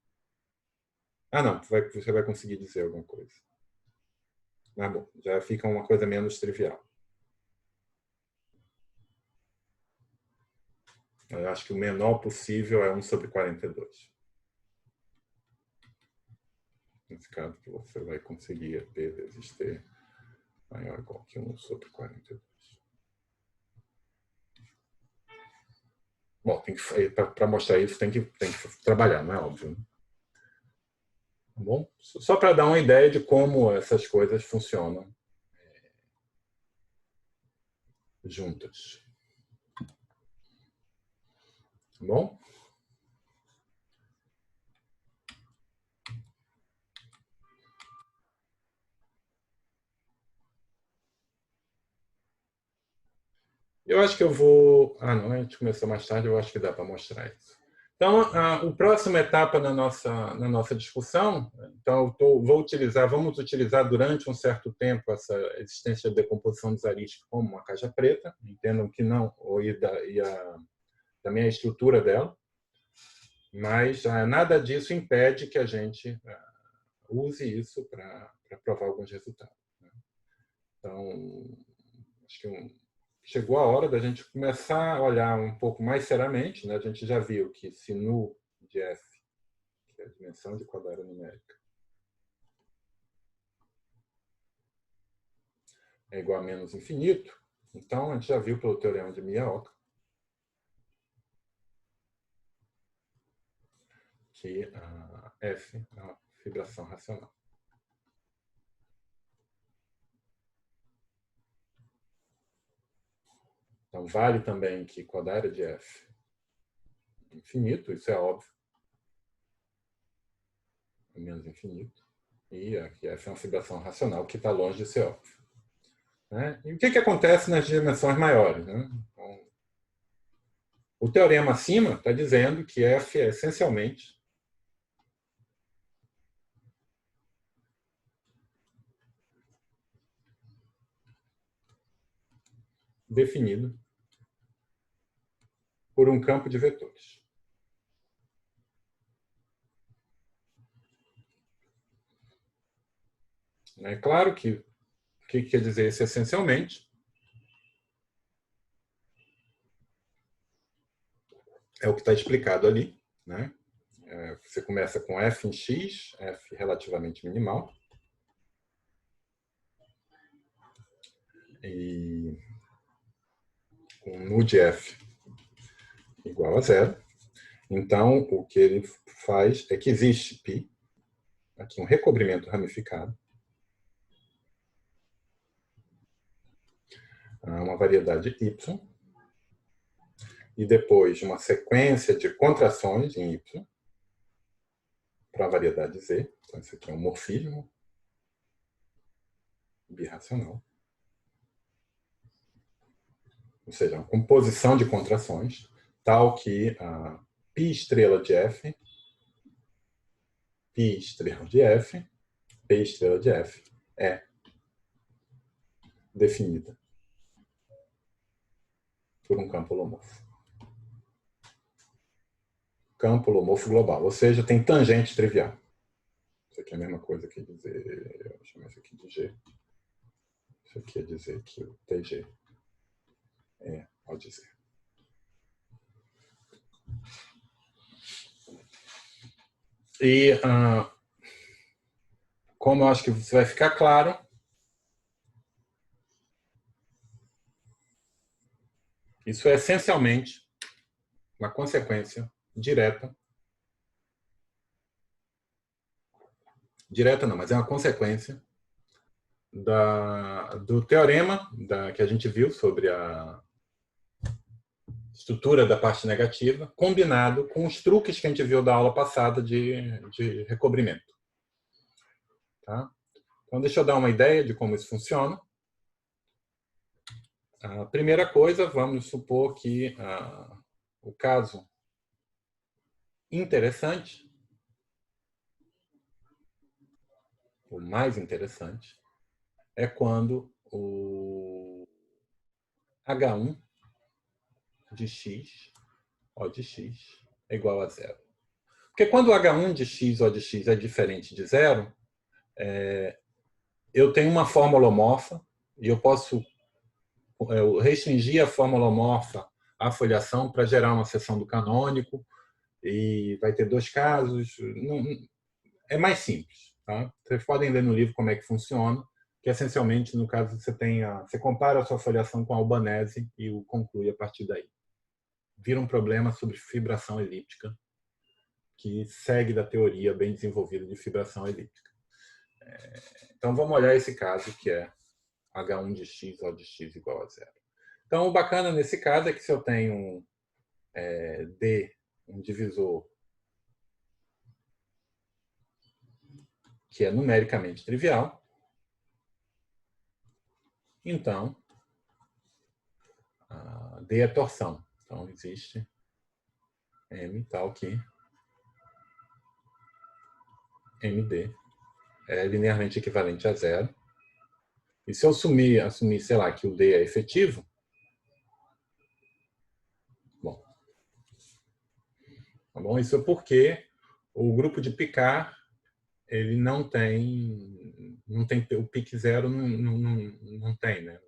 Ah, não, você vai conseguir dizer alguma coisa. Mas, bom, já fica uma coisa menos trivial. Eu acho que o menor possível é 1 sobre 42. Nesse caso, que você vai conseguir P vezes T maior ou igual que 1 sobre 42. Bom, para mostrar isso tem que trabalhar, não é óbvio. Né? Tá bom? Só para dar uma ideia de como essas coisas funcionam juntas. Tá bom? Eu acho que eu vou... Ah, não, a gente começou mais tarde, eu acho que dá para mostrar isso. Então, a próxima etapa na nossa discussão, então vamos utilizar durante um certo tempo essa existência de decomposição dos arísticos como uma caixa preta, entendam que não, também a estrutura dela, mas nada disso impede que a gente use isso para provar alguns resultados. Né? Então, acho que chegou a hora da gente começar a olhar um pouco mais seriamente. Né? A gente já viu que se nu de F, que é a dimensão de quadrada numérica, é igual a menos infinito, então a gente já viu pelo teorema de Miyaoka que a F é uma fibração racional. Então, vale também que quadrada de f é infinito, isso é óbvio. É menos infinito. E aqui f é uma fibração racional que está longe de ser óbvio. Né? E o que acontece nas dimensões maiores? Né? Então, o teorema acima está dizendo que f é essencialmente definido por um campo de vetores. É claro que o que quer dizer isso essencialmente? É o que está explicado ali. Né? Você começa com f em x, f relativamente minimal. E com nu de f igual a zero. Então, o que ele faz é que existe π, aqui um recobrimento ramificado, uma variedade y, e depois uma sequência de contrações em y, para a variedade z. Então, isso aqui é um morfismo birracional. Ou seja, uma composição de contrações, tal que a π estrela de f, π estrela de f, p estrela de f é definida por um campo holomorfo. Campo holomorfo global, ou seja, tem tangente trivial. Isso aqui é a mesma coisa que dizer, vou chamar isso aqui de G. Isso aqui é dizer que o TG é ao dizer. E como eu acho que você vai ficar claro, isso é essencialmente uma consequência direta não, mas é uma consequência do teorema que a gente viu sobre a estrutura da parte negativa, combinado com os truques que a gente viu da aula passada de recobrimento. Tá? Então, deixa eu dar uma ideia de como isso funciona. A primeira coisa, vamos supor que o caso interessante, o mais interessante, é quando o H1 de x, O de x, é igual a zero. Porque quando o H1 de x, O de x é diferente de zero, eu tenho uma forma holomorfa e eu posso restringir a forma holomorfa à foliação para gerar uma seção do canônico, e vai ter dois casos. É mais simples. Tá? Vocês podem ler no livro como é que funciona, que essencialmente, no caso, você compara a sua foliação com a Albanese e o conclui a partir daí. Vira um problema sobre fibração elíptica, que segue da teoria bem desenvolvida de fibração elíptica. Então, vamos olhar esse caso, que é H1 de x, O de x igual a zero. Então, o bacana nesse caso é que se eu tenho D, um divisor que é numericamente trivial, então, D é torção. Então, existe M tal que MD é linearmente equivalente a zero. E se eu assumir, sei lá, que o D é efetivo, bom, isso é porque o grupo de Picard ele não tem o pique zero não tem, né?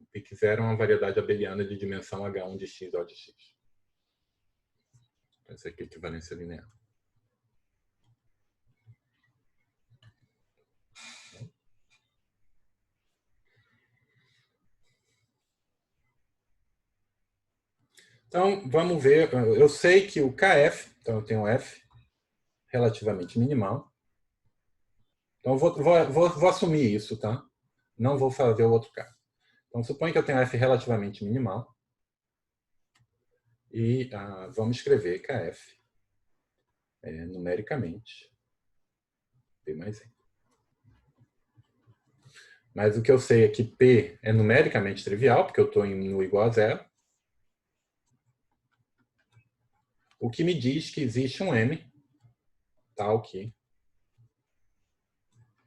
O pique zero é uma variedade abeliana de dimensão H1 de x, O de x. Essa aqui é a equivalência linear. Então, vamos ver. Eu sei que o KF, então eu tenho F relativamente minimal. Então, vou assumir isso, tá? Não vou fazer o outro caso. Então, suponha que eu tenho f relativamente minimal. E vamos escrever kf numericamente P mais N. Mas o que eu sei é que P é numericamente trivial, porque eu estou no igual a zero. O que me diz que existe um M, tal que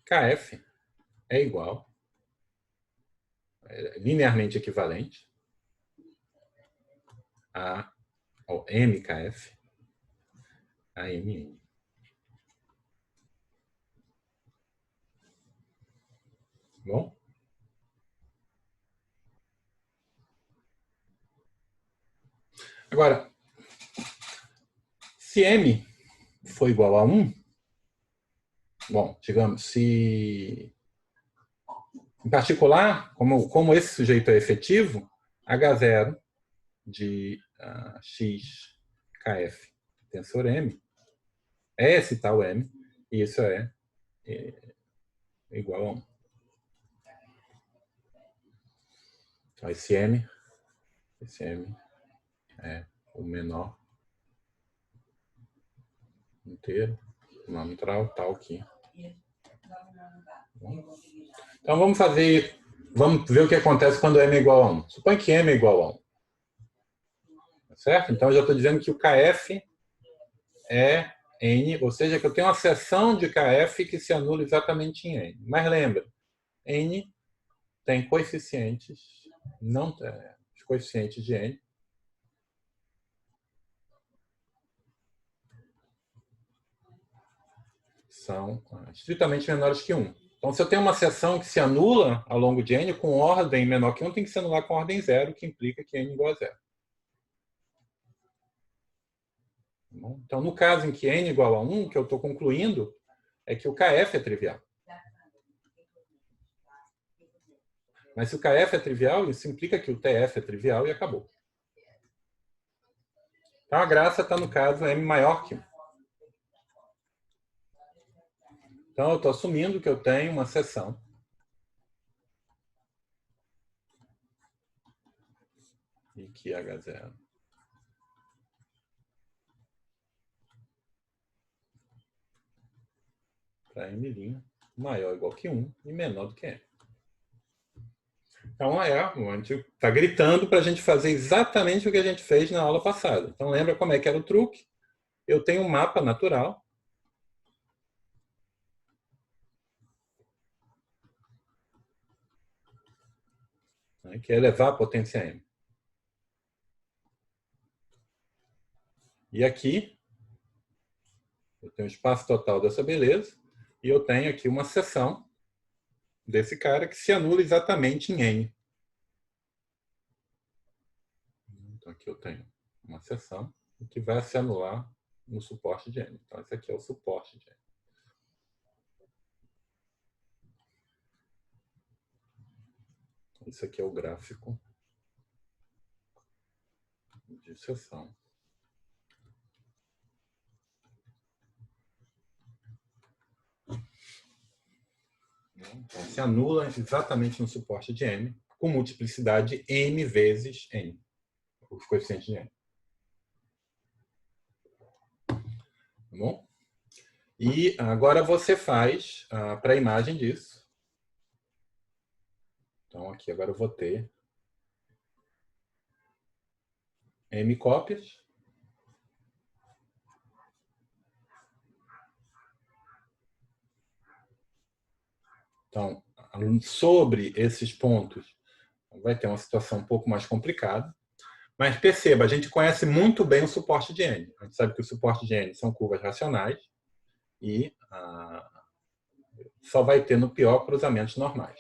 kf é igual, linearmente equivalente ao mkf a mn. Bom? Agora, se m for igual a 1, bom, digamos, se em particular, como esse sujeito é efetivo, H0 de x kf tensor m é esse tal m, e isso é igual a 1. Então, esse m é o menor inteiro, natural, tal que. Então, vamos ver o que acontece quando m é igual a 1. Suponha que m é igual a 1. Certo? Então, eu já estou dizendo que o kf é n, ou seja, que eu tenho uma seção de kf que se anula exatamente em n. Mas lembra, n tem coeficientes, os coeficientes de n são estritamente menores que 1. Então, se eu tenho uma seção que se anula ao longo de n com ordem menor que 1, tem que se anular com ordem 0, que implica que n é igual a 0. Então, no caso em que n é igual a 1, o que eu estou concluindo é que o kf é trivial. Mas se o kf é trivial, isso implica que o tf é trivial e acabou. Então, a graça está no caso m maior que 1. Então, eu estou assumindo que eu tenho uma seção e que H0 para m' maior ou igual que 1 e menor do que m. Então, a gente está gritando para a gente fazer exatamente o que a gente fez na aula passada. Então, lembra como é que era o truque? Eu tenho um mapa natural. Né, que é elevar a potência m. E aqui, eu tenho o espaço total dessa beleza. E eu tenho aqui uma seção desse cara que se anula exatamente em n. Então, aqui eu tenho uma seção que vai se anular no suporte de n. Então, esse aqui é o suporte de n. Isso aqui é o gráfico de seção. Então, se anula exatamente no suporte de n, com multiplicidade m vezes n, os coeficientes de n. Tá bom? E agora você faz para a imagem disso. Então, aqui agora eu vou ter m cópias. Então, sobre esses pontos, vai ter uma situação um pouco mais complicada. Mas perceba, a gente conhece muito bem o suporte de n. A gente sabe que o suporte de n são curvas racionais e só vai ter, no pior, cruzamentos normais.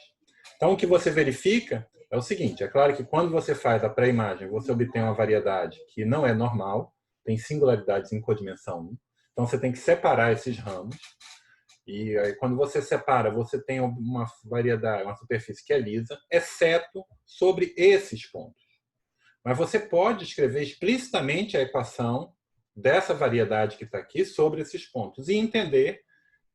Então, o que você verifica é o seguinte, é claro que quando você faz a pré-imagem, você obtém uma variedade que não é normal, tem singularidades em codimensão 1. Então, você tem que separar esses ramos. E aí, quando você separa, você tem uma variedade, uma superfície que é lisa, exceto sobre esses pontos. Mas você pode escrever explicitamente a equação dessa variedade que está aqui sobre esses pontos e entender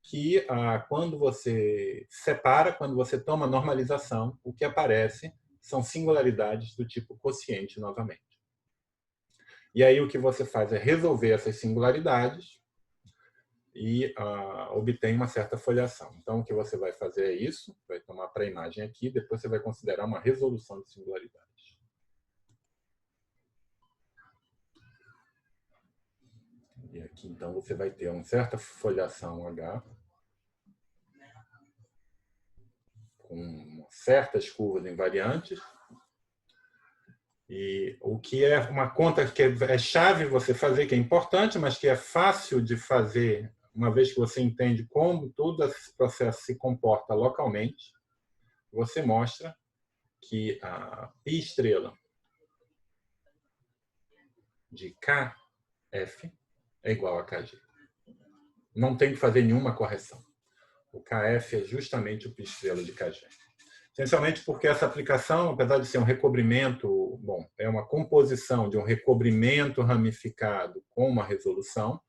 que quando você separa, quando você toma normalização, o que aparece são singularidades do tipo quociente novamente. E aí o que você faz é resolver essas singularidades e obtém uma certa foliação. Então, o que você vai fazer é isso, vai tomar para a imagem aqui, depois você vai considerar uma resolução de singularidades. E aqui, então, você vai ter uma certa foliação H, com certas curvas invariantes. E o que é uma conta que é chave você fazer, que é importante, mas que é fácil de fazer, uma vez que você entende como todo esse processo se comporta localmente, você mostra que a π estrela de KF é igual a KG. Não tem que fazer nenhuma correção. O KF é justamente o π estrela de KG. Essencialmente porque essa aplicação, apesar de ser um recobrimento, bom, é uma composição de um recobrimento ramificado com uma resolução,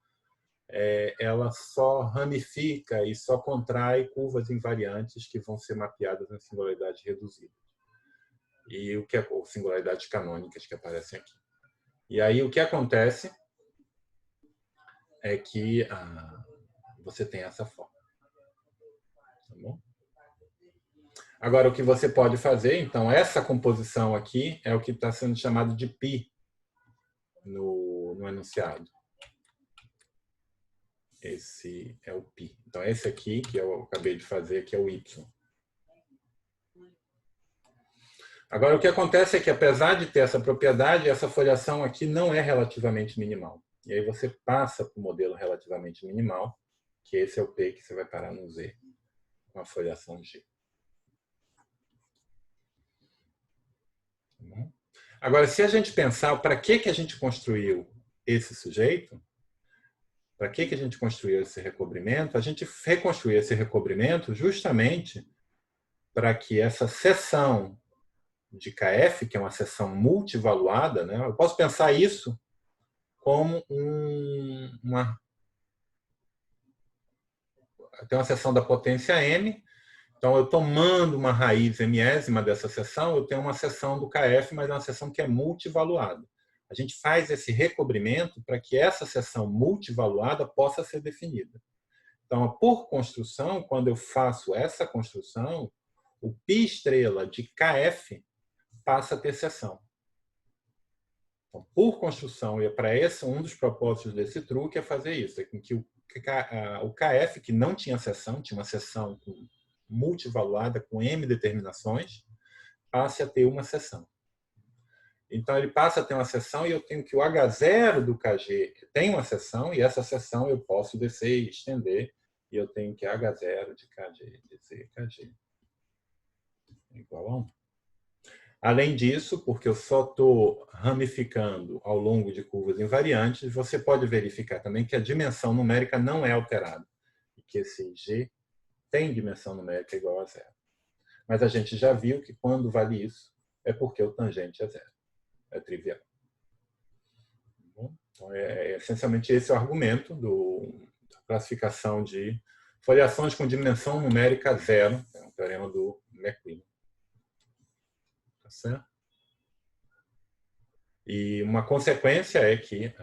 ela só ramifica e só contrai curvas invariantes que vão ser mapeadas em singularidades reduzidas. E o que é singularidades canônicas que aparecem aqui. E aí o que acontece é que você tem essa forma. Tá bom? Agora, o que você pode fazer, então, essa composição aqui é o que está sendo chamado de π no enunciado. Esse é o π. Então, esse aqui, que eu acabei de fazer, que é o y. Agora, o que acontece é que, apesar de ter essa propriedade, essa foliação aqui não é relativamente minimal. E aí você passa para o modelo relativamente minimal, que esse é o P que você vai parar no Z, com a foliação G. Agora, se a gente pensar para que a gente construiu esse sujeito, para que a gente construiu esse recobrimento, a gente reconstruiu esse recobrimento justamente para que essa seção de KF, que é uma seção multivaluada, né? Eu posso pensar isso como tem uma seção da potência m, então eu tomando uma raiz mésima dessa seção, eu tenho uma seção do KF, mas é uma seção que é multivaluada. A gente faz esse recobrimento para que essa seção multivaluada possa ser definida. Então, por construção, quando eu faço essa construção, o π estrela de KF passa a ter seção. Então, por construção, e é para esse um dos propósitos desse truque é fazer isso, é que o KF, que não tinha seção, tinha uma seção multivaluada com m determinações, passe a ter uma seção. Então, ele passa a ter uma seção e eu tenho que o H0 do KG tem uma seção e essa seção eu posso descer e estender e eu tenho que H0 de KG, descer KG igual a 1. Além disso, porque eu só estou ramificando ao longo de curvas invariantes, você pode verificar também que a dimensão numérica não é alterada e que esse G tem dimensão numérica igual a 0. Mas a gente já viu que quando vale isso, é porque o tangente é 0. É trivial. Então, essencialmente esse é o argumento da classificação de foliações com dimensão numérica 0, é um teorema do McQueen. Tá certo? E uma consequência é que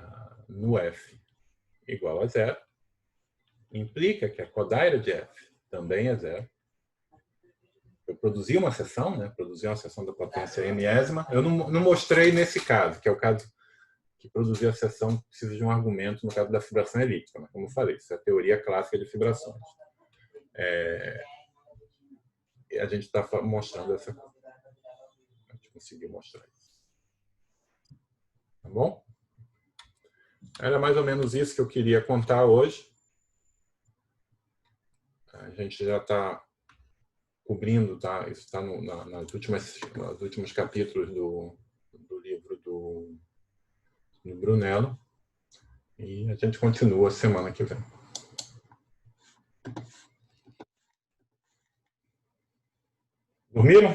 no F igual a 0, implica que a codaira de F também é 0. Eu produzi uma seção, né? Produzi uma seção da potência mésima. Eu não mostrei nesse caso, que é o caso que produzir a seção precisa de um argumento no caso da fibração elíptica. Mas, como eu falei, isso é a teoria clássica de fibrações. A gente está mostrando essa coisa. A gente conseguiu mostrar isso. Tá bom? Era mais ou menos isso que eu queria contar hoje. A gente já está cobrindo, tá? Isso está nos últimos capítulos do livro do Brunello. E a gente continua semana que vem. Dormiram?